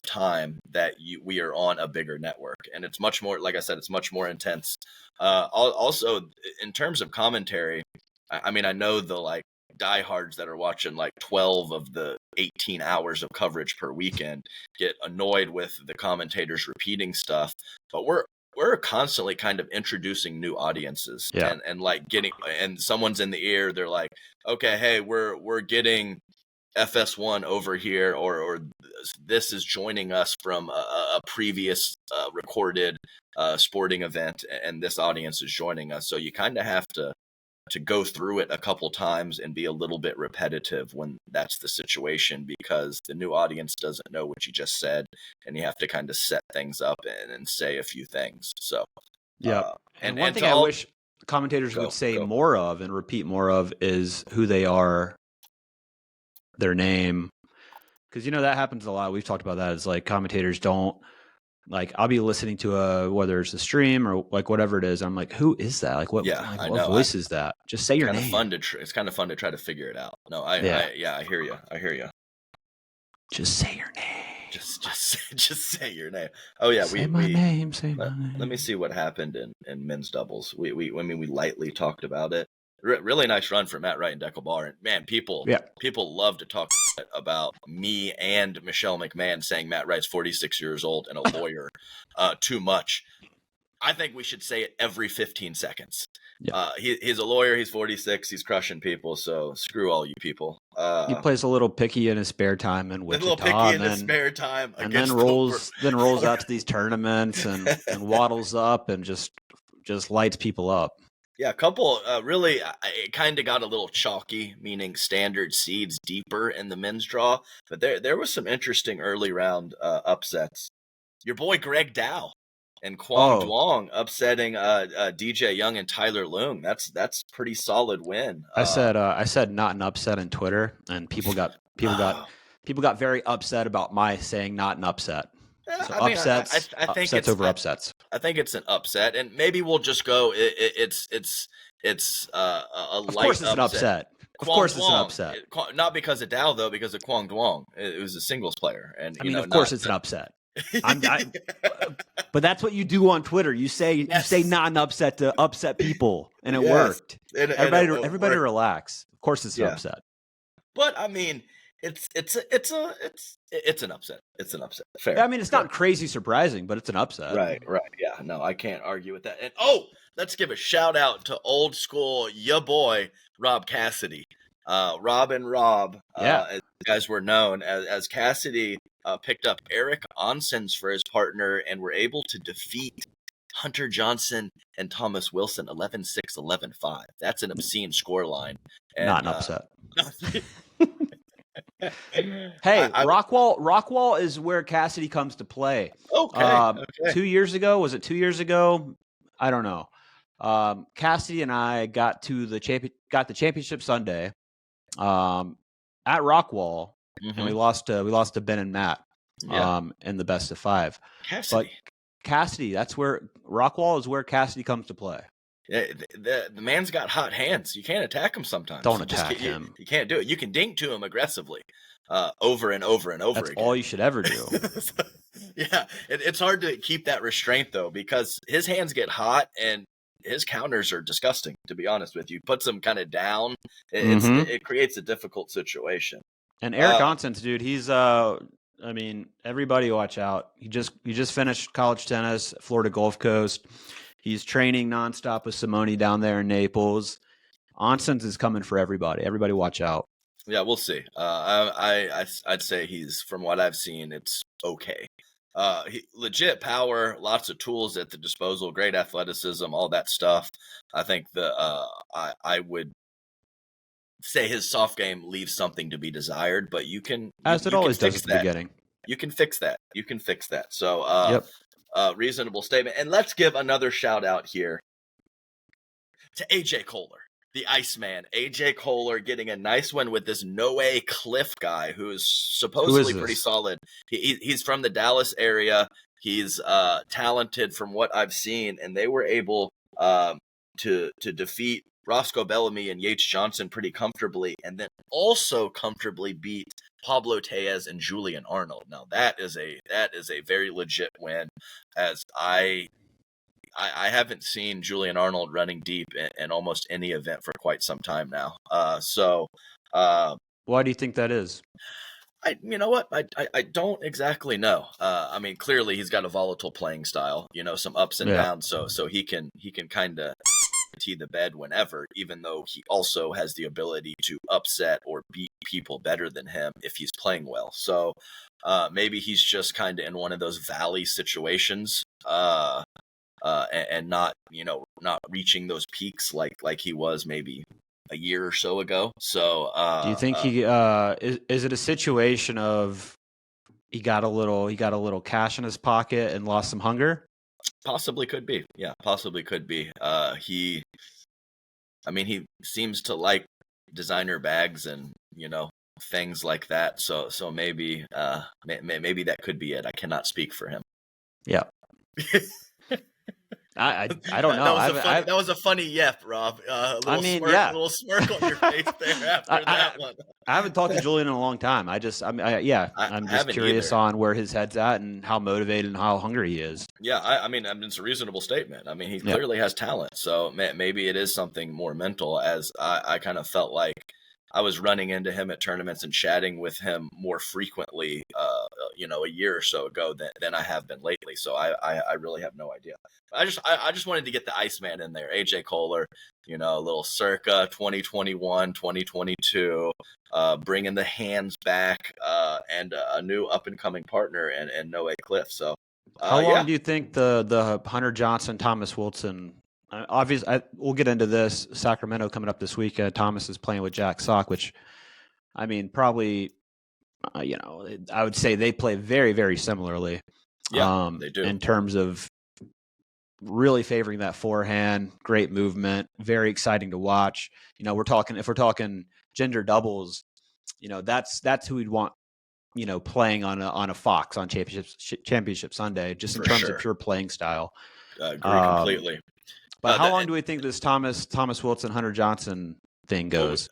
time that we are on a bigger network, and it's much more, like I said, it's much more intense. Also, in terms of commentary, I know the diehards that are watching 12 of the 18 hours of coverage per weekend get annoyed with the commentators repeating stuff, but we're constantly kind of introducing new audiences and getting, and someone's in the ear. They're like, okay, hey, we're getting FS1 over here, or this is joining us from a previous recorded sporting event, and this audience is joining us. So you kind of have to go through it a couple times and be a little bit repetitive when that's the situation, because the new audience doesn't know what you just said, and you have to kind of set things up and say a few things. So yeah. And one thing I wish commentators would say more of and repeat more of is who they are, their name, because that happens a lot. We've talked about that. It's like commentators don't, like, I'll be listening to whether it's a stream or like whatever it is. I'm like, who is that? Like, what voice is that? Just say your name. It's kind of fun to try to figure it out. No, I hear you. I hear you. Just say your name. Just say your name. Oh yeah, say my name. Let me see what happened in men's doubles. We lightly talked about it. Really nice run for Matt Wright and Deckel Bar. And man, people love to talk about me and Michelle McMahon saying Matt Wright's 46 years old and a lawyer too much. I think we should say it every 15 seconds. Yeah. He's a lawyer. He's 46. He's crushing people. So screw all you people. He plays a little picky in his spare time in Wichita. A little picky in his spare time. And then rolls out to these tournaments and waddles up and just lights people up. Yeah, a couple really, it kind of got a little chalky, meaning standard seeds deeper in the men's draw. But there was some interesting early round upsets. Your boy Greg Dow and Kwong Duong upsetting DJ Young and Tyler Leung. That's pretty solid win. I said not an upset on Twitter, and people got very upset about my saying not an upset. So I think upsets over upsets. I think it's an upset, and maybe we'll just go. It's a light upset. Of course, it's an upset. Of course, it's an upset. Not because of Dow, though, because of Kwong Duong. It was a singles player, and of course, it's an upset. But that's what you do on Twitter. You say not an upset to upset people, and it worked. Everybody relax. Of course, it's an upset. But I mean, it's an upset. It's an upset. Fair. I mean, it's not crazy surprising, but it's an upset. Right. Yeah. No, I can't argue with that. And let's give a shout out to old school ya boy Rob Cassidy. Rob and Rob, as you guys were known, as Cassidy picked up Eric Onsens for his partner and were able to defeat Hunter Johnson and Thomas Wilson 11-6, 11-5. That's an obscene scoreline. Not an upset. Hey, Rockwall is where Cassidy comes to play. Okay. 2 years ago, was it 2 years ago? I don't know. Cassidy and I got the championship Sunday at Rockwall, and we lost to Ben and Matt in the best of 5. Cassidy, that's where Rockwall is where Cassidy comes to play. Yeah, the man's got hot hands. You can't attack him sometimes. Don't attack him. You can't do it. You can dink to him aggressively over and over and over again. That's all you should ever do. Yeah, it's hard to keep that restraint, though, because his hands get hot and his counters are disgusting, to be honest with you. Puts him kind of down. It creates a difficult situation. And Eric Onsens, dude, he's I mean, everybody watch out. He just finished college tennis at Florida Gulf Coast. He's training nonstop with Simone down there in Naples. Onsens is coming for everybody. Everybody watch out. Yeah, we'll see. I'd say he's, from what I've seen, it's okay. Legit power, lots of tools at the disposal, great athleticism, all that stuff. I think I would say his soft game leaves something to be desired, but you can, as it always does at the beginning. You can fix that. So, reasonable statement. And let's give another shout out here to AJ Kohler, the Iceman. AJ Kohler getting a nice win with this Noe Cliff guy who is supposedly pretty solid. He's from the Dallas area. He's talented from what I've seen, and they were able to defeat Roscoe Bellamy and Yates Johnson pretty comfortably, and then also comfortably beat Pablo Tellez and Julian Arnold. Now that is a very legit win, as I haven't seen Julian Arnold running deep in almost any event for quite some time now. Why do you think that is? You know what? I don't exactly know. I mean, clearly he's got a volatile playing style. Some ups and downs. So he can kind of tee the bed whenever, even though he also has the ability to upset or beat people better than him if he's playing well. So maybe he's just kind of in one of those valley situations, and not, not reaching those peaks like he was maybe a year or so ago. So do you think he is it a situation of he got a little cash in his pocket and lost some hunger? Possibly could be. Yeah, possibly could be. He seems to like designer bags and, things like that. So maybe maybe that could be it. I cannot speak for him. Yeah. I don't know. That was a funny yep, Rob. A little smirk on your face there after that one. I haven't talked to Julian in a long time. I'm just curious on where his head's at and how motivated and how hungry he is. Yeah, it's a reasonable statement. He clearly has talent, so maybe it is something more mental, as I kind of felt like I was running into him at tournaments and chatting with him more frequently, a year or so ago than I have been lately. So I really have no idea. I just wanted to get the Iceman in there, AJ Kohler, a little circa 2021, 2022, bringing the hands back, and a new up and coming partner and Noah Cliff. So how long do you think the Hunter Johnson, Thomas Wilson? Obviously, we'll get into this. Sacramento coming up this week. Thomas is playing with Jack Sock, which, probably, I would say they play very, very similarly. Yeah, they do. In terms of really favoring that forehand, great movement, very exciting to watch. If we're talking gender doubles, that's who we'd want, playing on a Fox on Championship Sunday, just in terms of pure playing style. Agree completely. But how long do we think this Thomas Wilson, Hunter Johnson thing goes?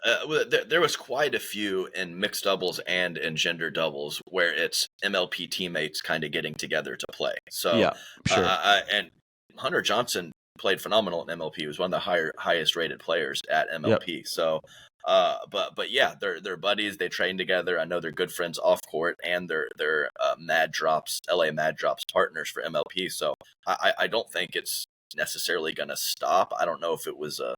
There was quite a few in mixed doubles and in gender doubles where it's MLP teammates kind of getting together to play. So yeah, sure. And Hunter Johnson played phenomenal in MLP. He was one of the highest rated players at MLP. Yep. So, but yeah, they're buddies. They train together. I know they're good friends off court, and they're LA Mad Drops partners for MLP. So I don't think it's necessarily going to stop. I don't know if it was a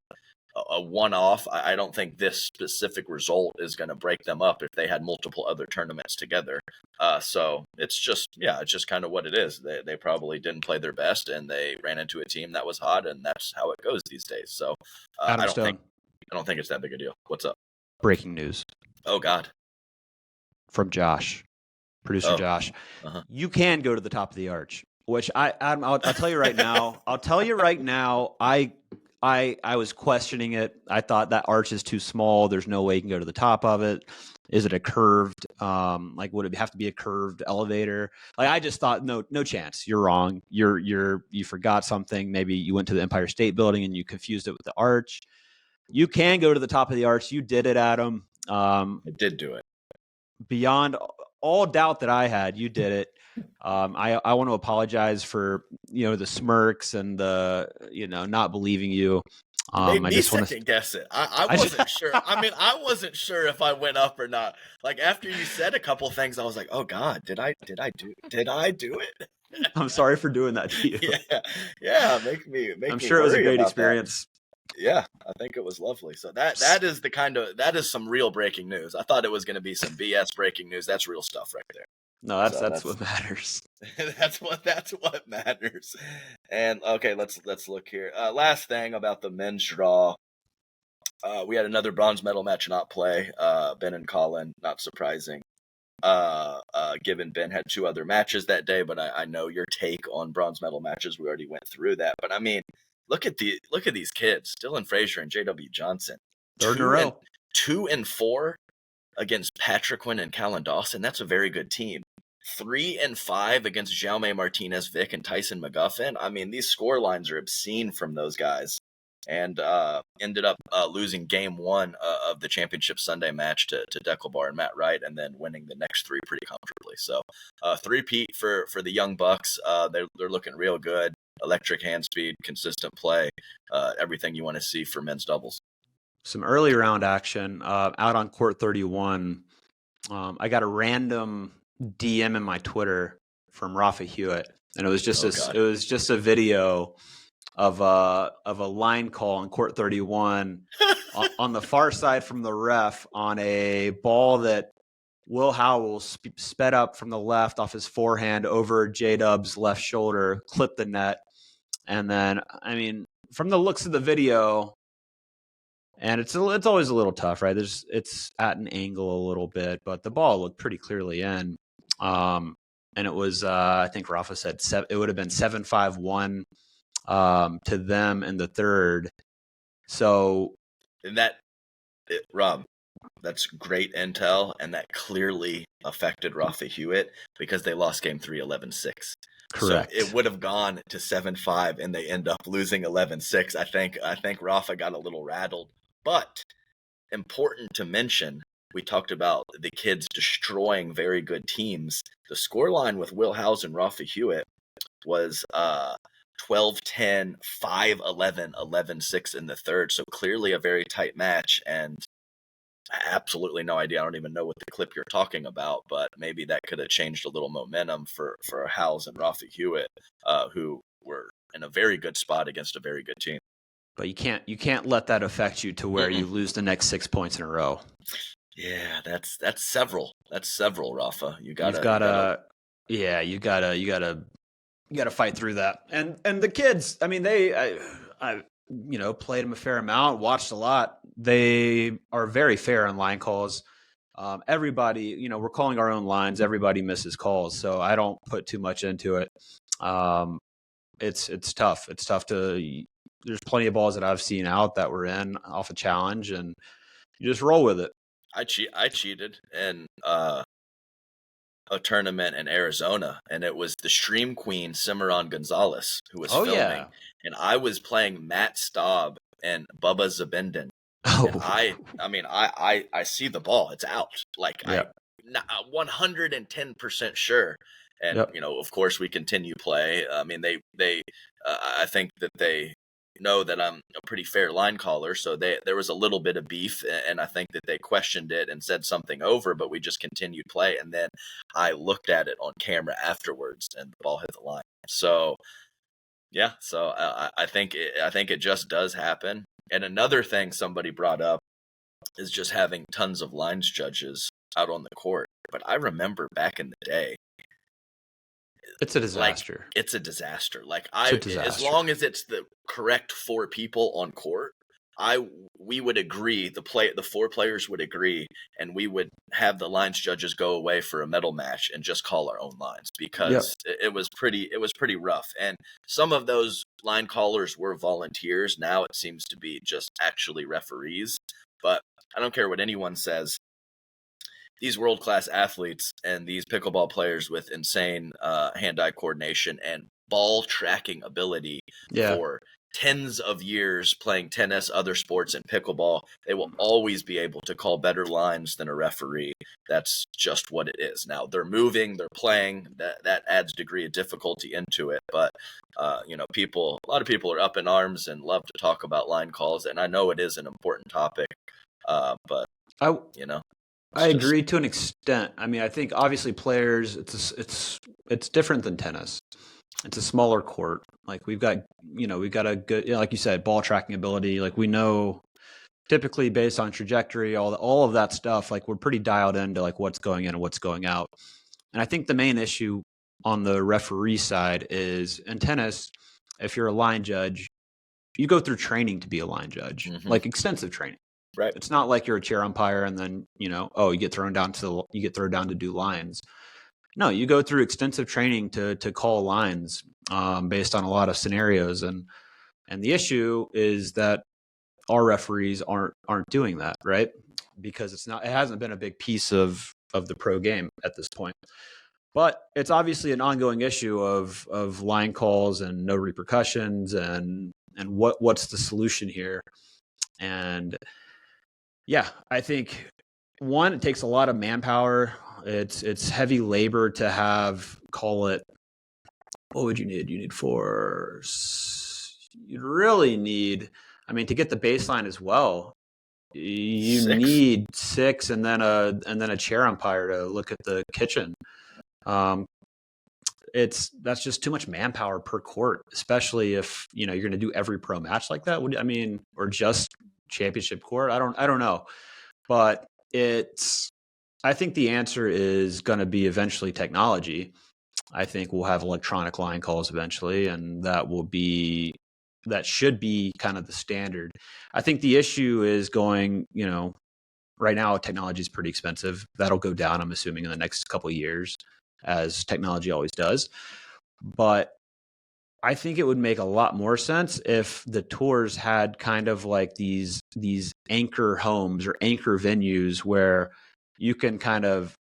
one-off. I don't think this specific result is going to break them up if they had multiple other tournaments together. So it's just kind of what it is. They probably didn't play their best, and they ran into a team that was hot, and that's how it goes these days. So I don't think it's that big a deal. What's up? Breaking news. Oh God. From Josh, producer Josh. Uh-huh. You can go to the top of the arch, which I'll tell you right now. I was questioning it. I thought that arch is too small. There's no way you can go to the top of it. Is it a curved? Would it have to be a curved elevator? I just thought no chance. You're wrong. You forgot something. Maybe you went to the Empire State Building and you confused it with the arch. You can go to the top of the arch. You did it, Adam. I did do it. Beyond all doubt that I had, you did it. I want to apologize for the smirks and the not believing you. Made me second guess it. I wasn't sure. I wasn't sure if I went up or not. Like after you said a couple things, I was like, oh God, did I do it? I'm sorry for doing that to you. Yeah. I'm sure it was a great experience. That. Yeah, I think it was lovely. So that is some real breaking news. I thought it was going to be some BS breaking news. That's real stuff right there. No, that's what matters. that's what matters. And okay, let's look here. Last thing about the men's draw. We had another bronze medal match not play. Ben and Colin, not surprising. Given Ben had two other matches that day, but I know your take on bronze medal matches. We already went through that. But look at these kids, Dylan Frazier and JW Johnson. Third in a row. 2 and 4 against Patrick Quinn and Callan Dawson. That's a very good team. 3 and 5 against Jaume Martinez Vick and Tyson McGuffin. These score lines are obscene from those guys. And ended up losing game 1 of the Championship Sunday match to Deckelbar and Matt Wright, and then winning the next 3 pretty comfortably. So 3-peat for the young Bucks. They're looking real good. Electric hand speed, consistent play, everything you want to see for men's doubles. Some early round action out on court 31. I got a random DM in my Twitter from Rafa Hewitt, and it was just a video of a line call on court 31 on the far side from the ref on a ball that Will Howell sped up from the left off his forehand over J-Dub's left shoulder, clipped the net. And then, I mean, from the looks of the video, and it's always a little tough, right? It's at an angle a little bit, but the ball looked pretty clearly in. And it was, I think Rafa said it would have been 7-5-1 to them in the third. So, and Rob, that's great intel, and that clearly affected Rafa Hewitt because they lost game 3 11-6. Correct. So it would have gone to 7-5, and they end up losing 11-6. I think Rafa got a little rattled. But important to mention, we talked about the kids destroying very good teams. The scoreline with Will Howes and Rafa Hewitt was 12-10, 5-11, 11-6 in the third. So clearly a very tight match, and absolutely no idea. I don't even know what the clip you're talking about, but maybe that could have changed a little momentum for Howes and Rafa Hewitt, who were in a very good spot against a very good team. But you can't let that affect you to where you lose the next 6 points in a row. Yeah, that's several. That's several, Rafa. You gotta fight through that. And the kids, I mean, I played them a fair amount, watched a lot. They are very fair on line calls. Everybody, we're calling our own lines. Everybody misses calls, so I don't put too much into it. It's tough. It's tough to. There's plenty of balls that I've seen out that were in off a challenge, and you just roll with it. I cheated in a tournament in Arizona, and it was the Stream Queen Cimarron Gonzalez who was filming, and I was playing Matt Staub and Bubba Zabindin. Oh. And I see the ball, it's out. Like, I'm 110% sure. And of course, we continue play. I mean, they I think that they know that I'm a pretty fair line caller, so there was a little bit of beef, and I think that they questioned it and said something over, but we just continued play, and then I looked at it on camera afterwards, and the ball hit the line. So I think it just does happen. And another thing somebody brought up is just having tons of lines judges out on the court. But I remember back in the day, it's a disaster. Like, it's a disaster. Like, as long as it's the correct 4 people on court, we would agree. The 4 players would agree, and we would have the lines judges go away for a medal match and just call our own lines because it was pretty rough. And some of those line callers were volunteers. Now it seems to be just actually referees. But I don't care what anyone says. These world-class athletes and these pickleball players with insane hand-eye coordination and ball tracking ability for tens of years playing tennis, other sports, and pickleball, they will always be able to call better lines than a referee. That's just what it is. Now, they're moving, they're playing, that adds a degree of difficulty into it. But, a lot of people are up in arms and love to talk about line calls, and I know it is an important topic, but, I agree to an extent. I mean, I think obviously players, it's different than tennis. It's a smaller court. Like we've got a good, like you said, ball tracking ability. Like we know typically based on trajectory, all of that stuff, like we're pretty dialed into like what's going in and what's going out. And I think the main issue on the referee side is in tennis, if you're a line judge, you go through training to be a line judge, like extensive training. Right. It's not like you're a chair umpire and then, you get thrown down to do lines. No, you go through extensive training to call lines based on a lot of scenarios. And the issue is that our referees aren't doing that, right? Because it hasn't been a big piece of the pro game at this point. But it's obviously an ongoing issue of line calls and no repercussions and what's the solution here. And yeah, I think one, it takes a lot of manpower. It's heavy labor to call it. What would you need? You'd really need, to get the baseline as well. You 6. need 6 and then a chair umpire to look at the kitchen. that's just too much manpower per court, especially if, you're going to do every pro match like that. Or just championship court. I don't know, but I think the answer is going to be eventually technology. I think we'll have electronic line calls eventually, and that should be kind of the standard. I think the issue is going, right now technology is pretty expensive. That'll go down, I'm assuming, in the next couple of years, as technology always does. But I think it would make a lot more sense if the tours had kind of like these anchor homes or anchor venues where you can kind of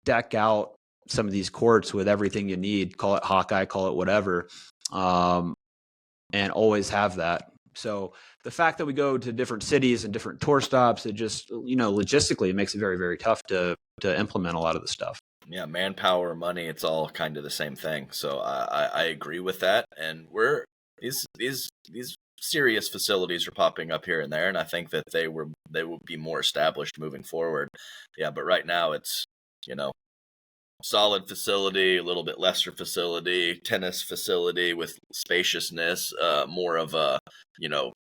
deck out some of these courts with everything you need, call it Hawkeye, call it whatever, and always have that. So the fact that we go to different cities and different tour stops, it just, logistically, it makes it very, very tough to implement a lot of the stuff. Yeah, manpower, money, it's all kind of the same thing. So I agree with that. And these serious facilities are popping up here and there, and I think that they will be more established moving forward. Yeah, but right now it's, solid facility, a little bit lesser facility, tennis facility with spaciousness, more of a,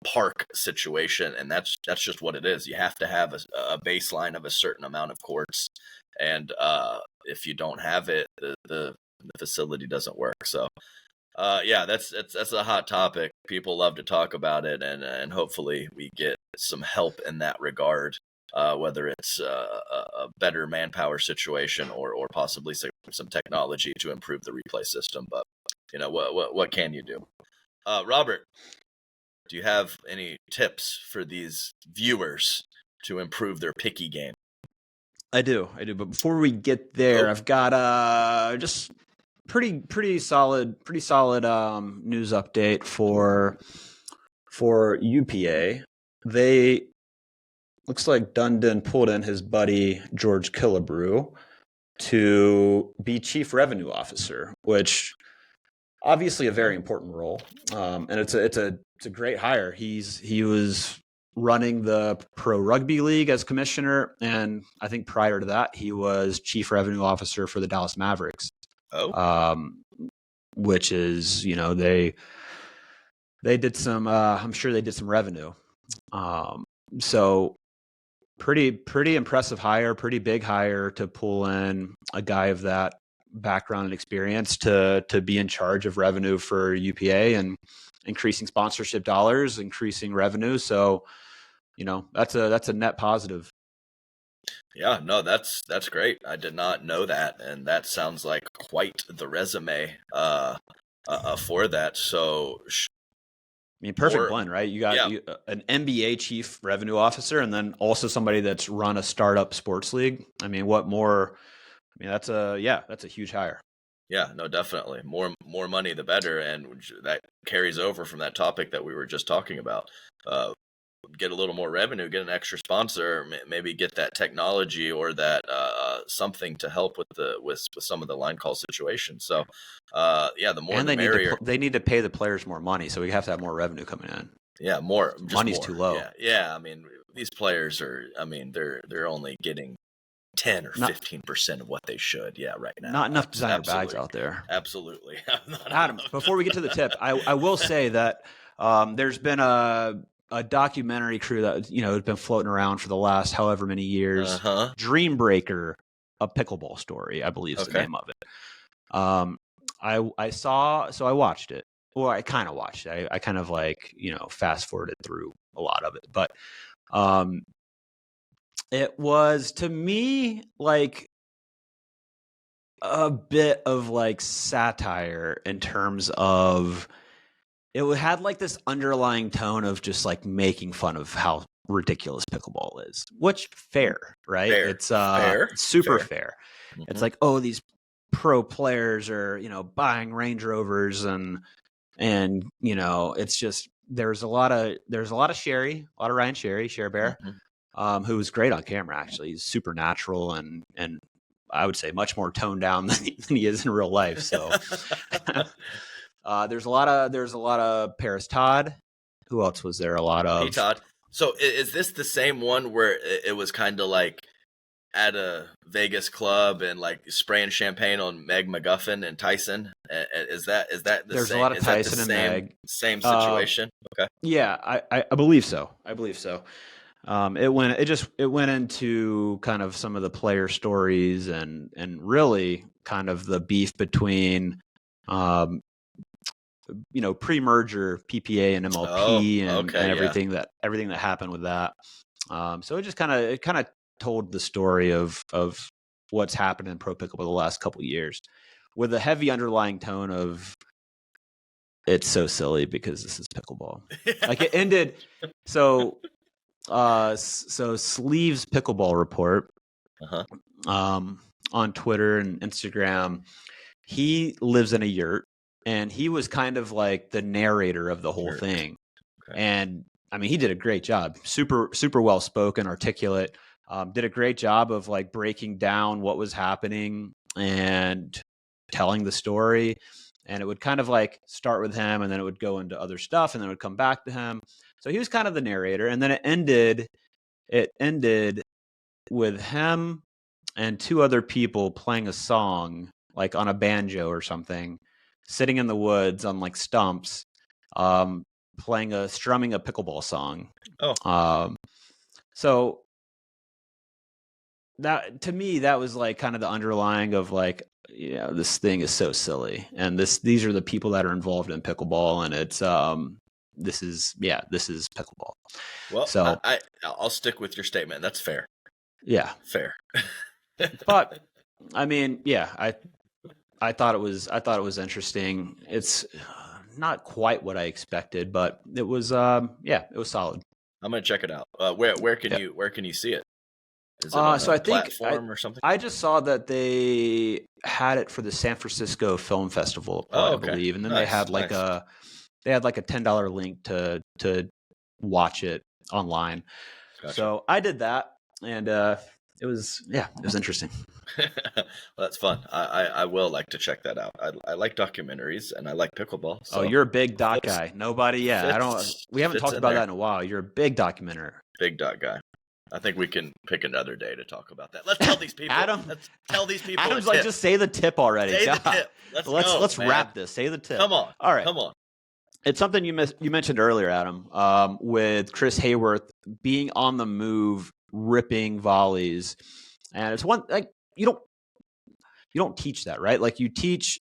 park situation. And that's just what it is. You have to have a baseline of a certain amount of courts. And if you don't have it, the facility doesn't work. So, that's a hot topic. People love to talk about it, and hopefully we get some help in that regard. Whether it's a better manpower situation or possibly some technology to improve the replay system. But, what can you do? Robert, do you have any tips for these viewers to improve their picky game? I do. But before we get there, I've got just pretty solid news update for UPA. They looks like Dundon pulled in his buddy George Killebrew to be chief revenue officer, which obviously a very important role, and it's a great hire. He was running the Pro Rugby League as commissioner, and I think prior to that he was chief revenue officer for the Dallas Mavericks. Which is, they did some I'm sure they did some revenue. So pretty impressive hire, pretty big hire to pull in a guy of that background and experience to be in charge of revenue for UPA and increasing sponsorship dollars, increasing revenue. So, that's a net positive. Yeah, no, that's great. I did not know that, and that sounds like quite the resume for that. So, perfect blend, right? You got an NBA chief revenue officer, and then also somebody that's run a startup sports league. What more? That's a huge hire. Yeah, no, definitely. More money, the better, and that carries over from that topic that we were just talking about. Get a little more revenue, get an extra sponsor, maybe get that technology or that something to help with some of the line call situations. So, the more the merrier. They need to pay the players more money, so we have to have more revenue coming in. Yeah, money's too low. Yeah. These players are. They're only getting 10 or 15% of what they should. Yeah, right now. Not enough designer bags out there. Absolutely. Adam, before we get to the tip, I will say that there's been a documentary crew that has been floating around for the last however many years. Dreambreaker, a Pickleball Story, I believe is the name of it. I watched it. Well, I kind of watched it. I kind of fast forwarded through a lot of it, but it was, to me, like a bit of satire in terms of it had this underlying tone of just making fun of how ridiculous pickleball is, which fair, right? It's super fair. Mm-hmm. It's these pro players are, buying Range Rovers and it's just, there's a lot of Sherry, a lot of Ryan Sherry Bear, who was great on camera. Actually, he's super natural and I would say much more toned down than he is in real life. So there's a lot of Paris Todd. Who else was there? A lot of Todd. So is this the same one where it was kind of at a Vegas club and like spraying champagne on Meg McGuffin and Tyson? Is that the There's same? a lot of Is that the Tyson and same Meg. same situation? Okay. Yeah, I believe so. I believe so. It went into kind of some of the player stories and really kind of the beef between pre-merger PPA and MLP and everything that happened with that. So it just kind of told the story of what's happened in pro pickleball the last couple of years, with a heavy underlying tone of it's so silly because this is pickleball. Like it ended. So Sleeves Pickleball Report on Twitter and Instagram. He lives in a yurt, and he was kind of like the narrator of the whole thing. Okay. And I mean, he did a great job. Super well spoken, articulate. Did a great job of like breaking down what was happening and telling the story. And it would kind of like start with him, and then it would go into other stuff, and then it would come back to him. So he was kind of the narrator, and then it ended with him and two other people playing a song, like on a banjo or something, sitting in the woods on like stumps, strumming a pickleball song. So that, to me, that was like kind of the underlying of like, this thing is so silly, and these are the people that are involved in pickleball, and it's this is pickleball. Well, so I'll stick with your statement. That's fair. Yeah, fair. But I mean, yeah, I thought it was interesting. It's not quite what I expected, but it was it was solid. I'm gonna check it out. Where can you see it? Is it on a platform or something? I just saw that they had it for the San Francisco Film Festival, I believe, and then they had like a $10 link to watch it online. Gotcha. So I did that, and it was interesting. Well, that's fun. I will like to check that out. I like documentaries, and I like pickleball. So you're a big doc guy. We haven't talked about that in a while. You're a big documenter. Big doc guy. I think we can pick another day to talk about that. Let's tell these people. Adam's like, just say the tip already. Say the tip. Let's wrap this. Say the tip. Come on. All right. Come on. It's something you mentioned earlier, Adam, with Chris Haworth being on the move, ripping volleys, and it's one like you don't teach that, right? Like you teach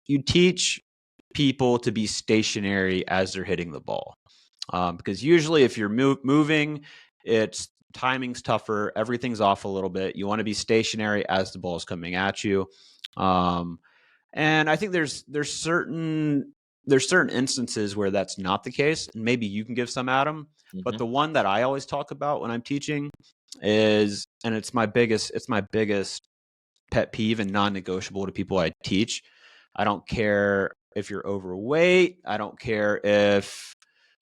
people to be stationary as they're hitting the ball, because usually if you're moving, it's timing's tougher, everything's off a little bit. You want to be stationary as the ball is coming at you, and I think there's certain instances where that's not the case, and maybe you can give some, Adam. Mm-hmm. But the one that I always talk about when I'm teaching is, and it's my biggest pet peeve and non-negotiable to people I teach. I don't care if you're overweight. I don't care if,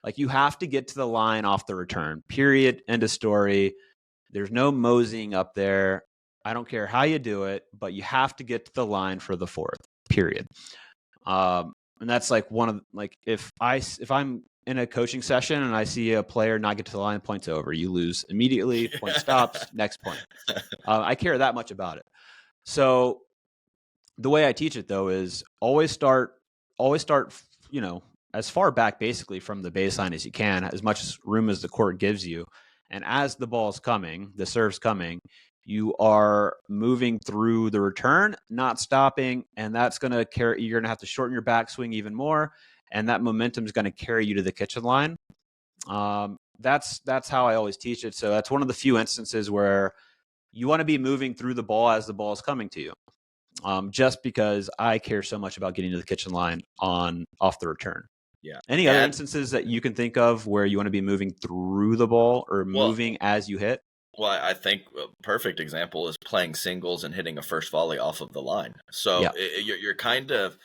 like, you have to get to the line off the return. Period. End of story. There's no moseying up there. I don't care how you do it, but you have to get to the line for the fourth. Period. And that's like one of, like, if I'm in a coaching session and I see a player not get to the line, point's over. You lose immediately. Point stops. Next point. I care that much about it. So the way I teach it, though, is always start, as far back basically from the baseline as you can, as much room as the court gives you. And as the ball's coming, the serve's coming, you are moving through the return, not stopping, and that's going to carry. You're going to have to shorten your backswing even more, and that momentum is going to carry you to the kitchen line. That's how I always teach it. So that's one of the few instances where you want to be moving through the ball as the ball is coming to you. Just because I care so much about getting to the kitchen line off the return. Yeah. Any other instances that you can think of where you want to be moving through the ball or moving as you hit? Well, I think a perfect example is playing singles and hitting a first volley off of the line. So you're kind of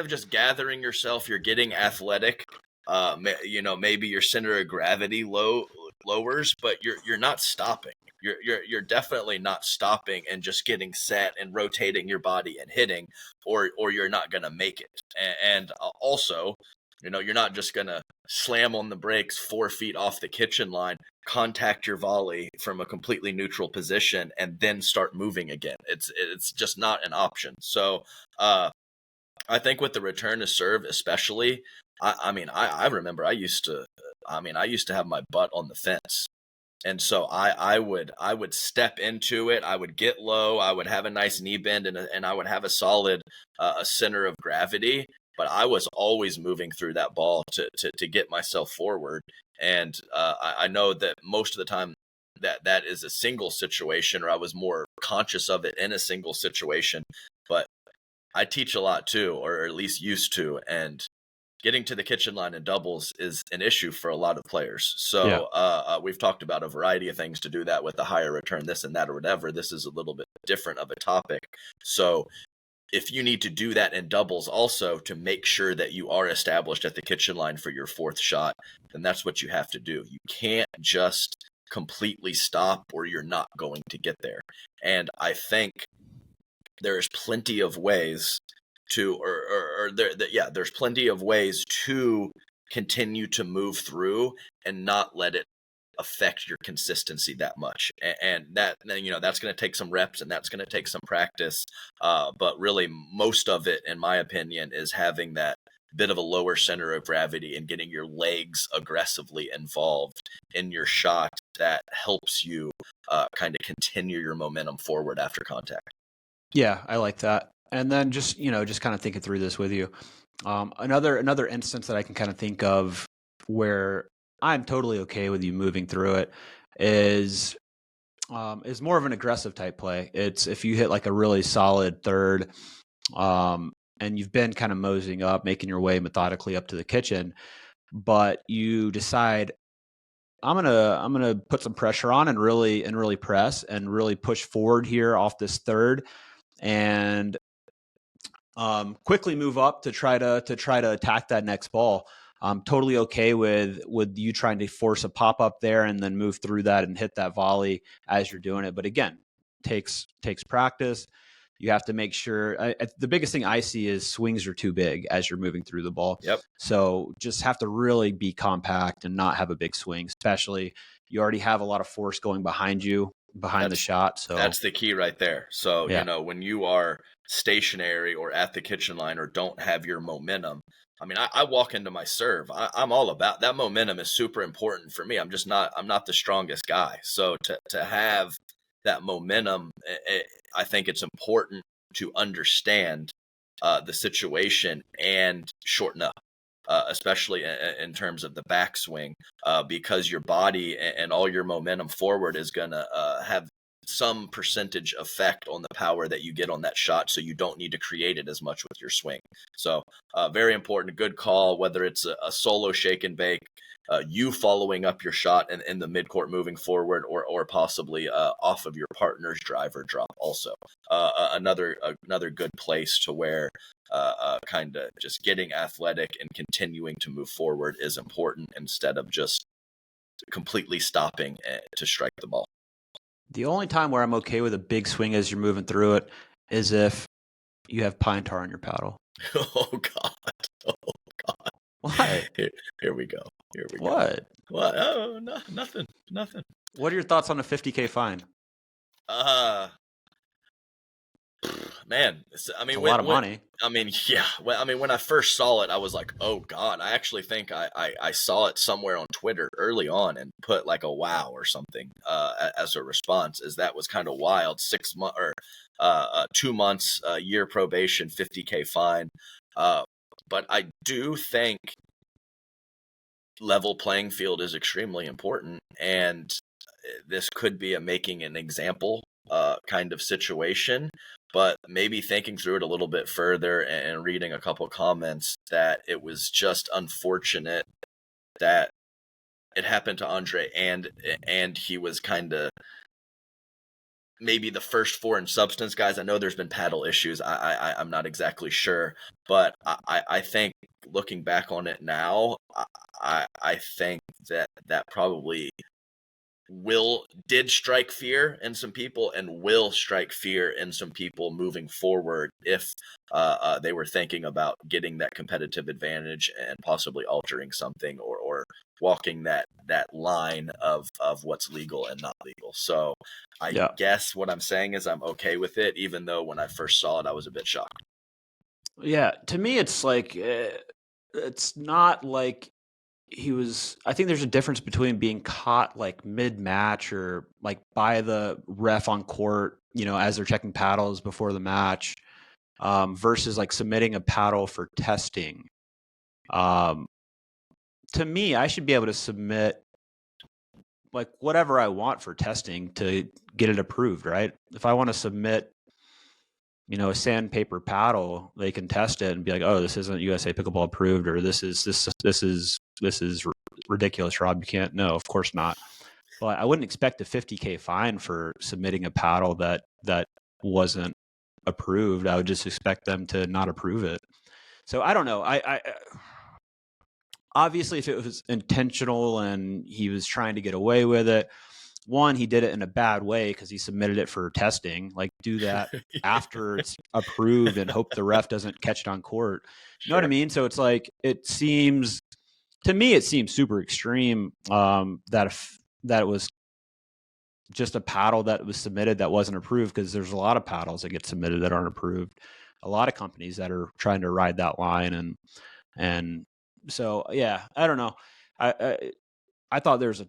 just gathering yourself. You're getting athletic. Maybe your center of gravity lowers, but you're not stopping. You're definitely not stopping and just getting set and rotating your body and hitting, or you're not going to make it. And also, you're not just going to slam on the brakes 4 feet off the kitchen line. contact your volley from a completely neutral position and then start moving again. It's just not an option. So I think with the return to serve, especially, I remember I used to have my butt on the fence. And so I would step into it. I would get low. I would have a nice knee bend, and I would have a solid a center of gravity. But I was always moving through that ball to get myself forward. And I know that most of the time that is a single situation, or I was more conscious of it in a single situation. But I teach a lot too, or at least used to, and getting to the kitchen line in doubles is an issue for a lot of players. So we've talked about a variety of things to do that with a higher return, this and that, or whatever. This is a little bit different of a topic. So if you need to do that in doubles also to make sure that you are established at the kitchen line for your fourth shot, then that's what you have to do. You can't just completely stop or you're not going to get there. And I think there's plenty of ways to, there's plenty of ways to continue to move through and not let it affect your consistency that much. And that, that's going to take some reps and that's going to take some practice. But really most of it, in my opinion, is having that bit of a lower center of gravity and getting your legs aggressively involved in your shot that helps you kind of continue your momentum forward after contact. Yeah, I like that. And then just kind of thinking through this with you. Another instance that I can kind of think of where I'm totally okay with you moving through it is more of an aggressive type play. It's if you hit like a really solid third, and you've been kind of moseying up, making your way methodically up to the kitchen, but you decide I'm gonna put some pressure on and really press and really push forward here off this third, and quickly move up to try to attack that next ball. I'm totally okay with you trying to force a pop up there and then move through that and hit that volley as you're doing it. But again, takes practice. You have to make sure. The biggest thing I see is swings are too big as you're moving through the ball. Yep. So just have to really be compact and not have a big swing, especially you already have a lot of force going behind you, the shot. So that's the key right there. So, when you are stationary or at the kitchen line or don't have your momentum, I walk into my serve. I'm all about that. Momentum is super important for me. I'm not the strongest guy. So to have that momentum, I think it's important to understand the situation and shorten up. Especially in terms of the backswing, because your body and all your momentum forward is going to have some percentage effect on the power that you get on that shot. So you don't need to create it as much with your swing. So very important, good call, whether it's a solo shake and bake, you following up your shot in the midcourt moving forward, or possibly off of your partner's drive or drop also. Another good place to where kind of just getting athletic and continuing to move forward is important instead of just completely stopping to strike the ball. The only time where I'm okay with a big swing as you're moving through it is if you have pine tar on your paddle. Oh God. What? Here we go. What? What? Oh, no, nothing. What are your thoughts on a $50K fine? Man, a lot of money. Yeah. Well, when I first saw it, I was like, oh God. I actually think I saw it somewhere on Twitter early on and put like a wow or something as a response, as that was kind of wild. 6 months or 2 months, year probation, $50K fine. But I do think level playing field is extremely important, and this could be a making an example kind of situation. But maybe thinking through it a little bit further and reading a couple comments, that it was just unfortunate that it happened to Andre, and he was kind of maybe the first foreign substance guys. I know there's been paddle issues. I'm not exactly sure, but I think looking back on it now, I think that probably did strike fear in some people and will strike fear in some people moving forward if they were thinking about getting that competitive advantage and possibly altering something or walking that line of what's legal and not legal. So I guess what I'm saying is I'm okay with it, even though when I first saw it, I was a bit shocked. Yeah, to me, it's like it's not like I think there's a difference between being caught like mid-match or like by the ref on court, as they're checking paddles before the match, versus like submitting a paddle for testing. To me, I should be able to submit like whatever I want for testing to get it approved, right? If I want to submit, a sandpaper paddle, they can test it and be like, oh, this isn't USA Pickleball approved, or this is ridiculous, Rob. You can't. No, of course not. But I wouldn't expect a $50,000 fine for submitting a paddle that wasn't approved. I would just expect them to not approve it. So I don't know. I obviously, if it was intentional and he was trying to get away with it, one, he did it in a bad way because he submitted it for testing. Like, do that after it's approved and hope the ref doesn't catch it on court. You know what I mean? So it's like, to me, it seems super extreme that it was just a paddle that was submitted that wasn't approved, because there's a lot of paddles that get submitted that aren't approved. A lot of companies that are trying to ride that line, and so yeah, I don't know. I thought there was a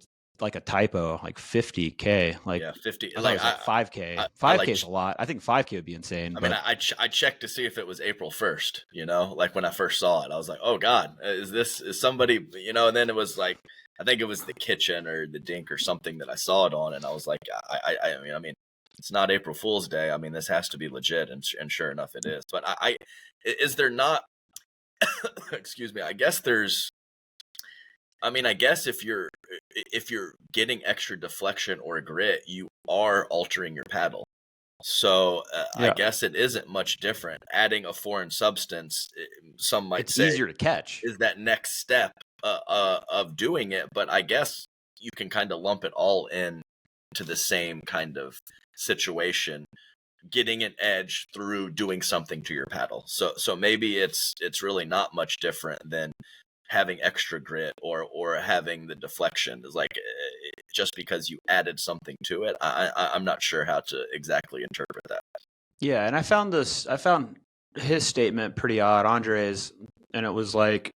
typo, like $50,000, like 50. I thought it was like $5,000. $5,000 is a lot. I think $5,000 would be insane. I mean, I checked to see if it was April 1st. Like when I first saw it, I was like, oh God, is somebody? And then it was like, I think it was the kitchen or the dink or something that I saw it on, and I was like, I mean, it's not April Fool's Day. I mean, this has to be legit, and sure enough, it is. But is there not? Excuse me. I guess there's. I mean, I guess if you're getting extra deflection or grit, you are altering your paddle. So I guess it isn't much different. Adding a foreign substance, some might say, easier to catch, is that next step of doing it. But I guess you can kind of lump it all in to the same kind of situation, getting an edge through doing something to your paddle. So maybe it's really not much different than having extra grit or having the deflection. Is like, just because you added something to it. I'm not sure how to exactly interpret that. Yeah, and I found his statement pretty odd, Andre's, and it was like,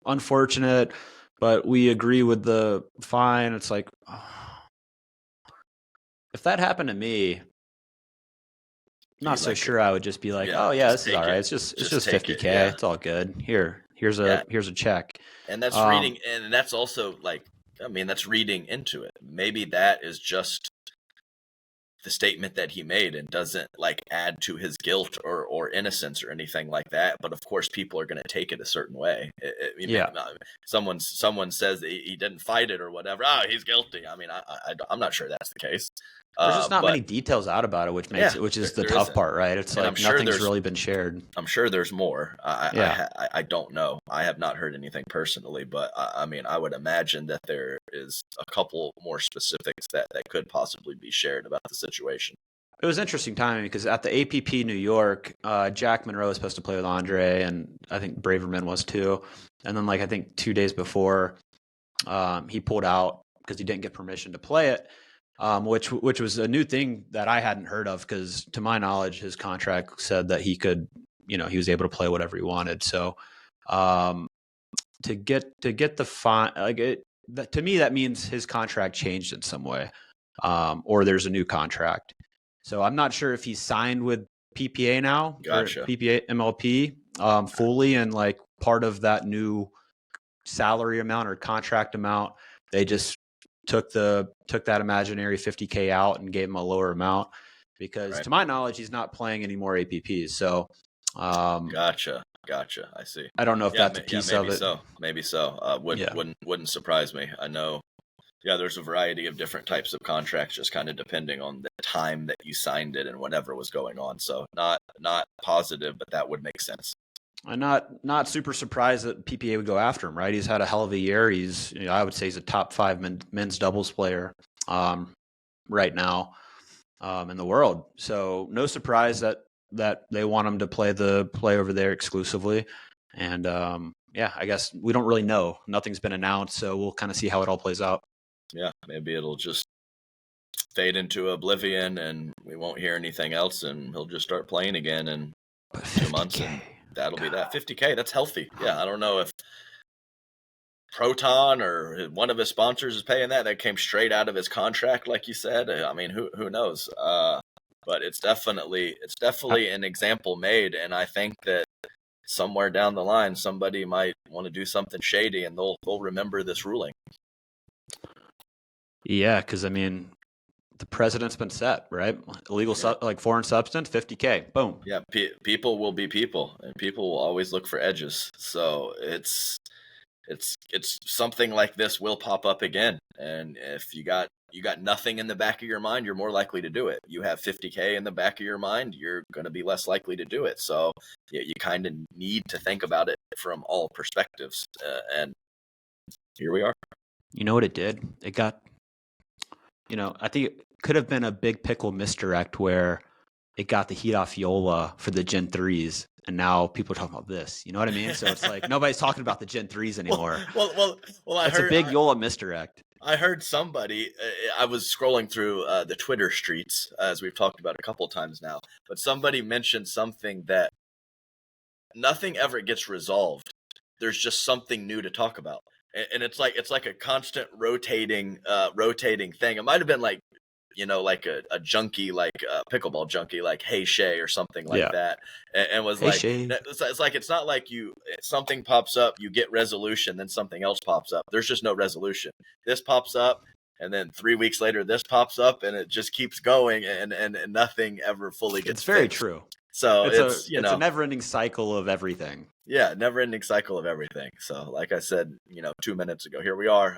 unfortunate, but we agree with the fine. It's like, if that happened to me, I'm not so sure I would just be like, oh yeah, this is all right. It's just $50,000. Yeah. It's all good. Here's a check. And that's reading, and that's also like, I mean, that's reading into it. Maybe that is just the statement that he made and doesn't like add to his guilt or innocence or anything like that. But of course, people are going to take it a certain way. Someone says that he didn't fight it or whatever. Oh, he's guilty. I mean, I'm not sure that's the case. There's just not many details out about it, which is the tough part, right? It's like nothing's really been shared. I'm sure there's more. I don't know. I have not heard anything personally, but I mean, I would imagine that there is a couple more specifics that could possibly be shared about the situation. It was interesting timing because at the APP New York, Jack Monroe was supposed to play with Andre, and I think Braverman was too. And then, like, I think 2 days before, he pulled out because he didn't get permission to play it. Which was a new thing that I hadn't heard of, because to my knowledge, his contract said that he could, he was able to play whatever he wanted. So, to get the fine, to me, that means his contract changed in some way, or there's a new contract. So I'm not sure if he's signed with PPA now, Gotcha. Or PPA MLP, fully, and like part of that new salary amount or contract amount, they just took that imaginary $50,000 out and gave him a lower amount, because to my knowledge, he's not playing any more APPs. So, gotcha. I see. I don't know if that's a piece of it. Maybe so. Wouldn't surprise me. I know. Yeah, there's a variety of different types of contracts, just kind of depending on the time that you signed it and whatever was going on. So not positive, but that would make sense. I'm not super surprised that PPA would go after him, right? He's had a hell of a year. I would say he's a top 5 men's doubles player. right now in the world. So no surprise that they want him to play over there exclusively. And yeah, I guess we don't really know. Nothing's been announced, so we'll kind of see how it all plays out. Yeah, maybe it'll just fade into oblivion and we won't hear anything else, and he'll just start playing again in 2 months, and that'll be that. 50K, that's healthy. Yeah, I don't know if Proton or one of his sponsors is paying that. That came straight out of his contract, like you said. I mean, who knows? But it's definitely an example made, and I think that somewhere down the line, somebody might want to do something shady, and they'll remember this ruling. Yeah, because I mean, the precedent's been set, right? Illegal, like foreign substance, 50K, boom. Yeah, people will be people, and people will always look for edges. So it's something like this will pop up again, and if you got nothing in the back of your mind, you're more likely to do it. You have 50K in the back of your mind, you're going to be less likely to do it. So yeah, you kind of need to think about it from all perspectives, and here we are. You know what it did? It got, I think it could have been a big pickle misdirect where it got the heat off Yola for the Gen 3s. And now people are talking about this. You know what I mean? So it's like nobody's talking about the Gen 3s anymore. Well, it's a big Yola misdirect. I heard somebody, I was scrolling through the Twitter streets, as we've talked about a couple times now, but somebody mentioned something that nothing ever gets resolved. There's just something new to talk about. And it's like a constant rotating thing. It might have been like, like a junkie, like a pickleball junkie, like Hey Shay or something like that. And was hey, like, Shay. It's like, it's not like something pops up, you get resolution, then something else pops up. There's just no resolution. This pops up, and then 3 weeks later, this pops up, and it just keeps going, and nothing ever fully gets It's very fixed. True. So it's a never-ending cycle of everything. Yeah, never-ending cycle of everything. So, like I said, 2 minutes ago, here we are.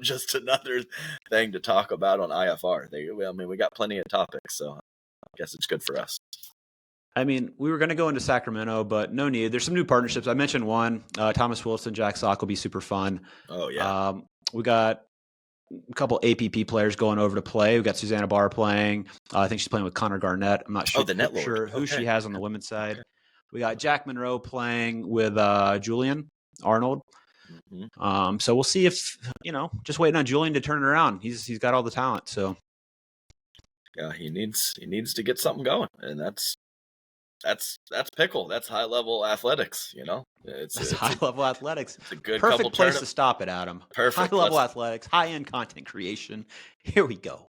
Just another thing to talk about on IFR. We got plenty of topics, so I guess it's good for us. I mean, we were going to go into Sacramento, but no need. There's some new partnerships. I mentioned one. Thomas Wilson, Jack Sock will be super fun. Oh, yeah. We got a couple APP players going over to play. We got Susanna Barr playing. I think she's playing with Connor Garnett. I'm not sure, who she has on the women's side. Okay. We got Jack Monroe playing with Julian Arnold. Mm-hmm. So we'll see if, just waiting on Julian to turn it around. He's got all the talent. So yeah, he needs to get something going, and that's pickle. That's high level athletics. It's high level athletics. It's a good perfect place to stop it, Adam. Perfect high level athletics, high end content creation. Here we go.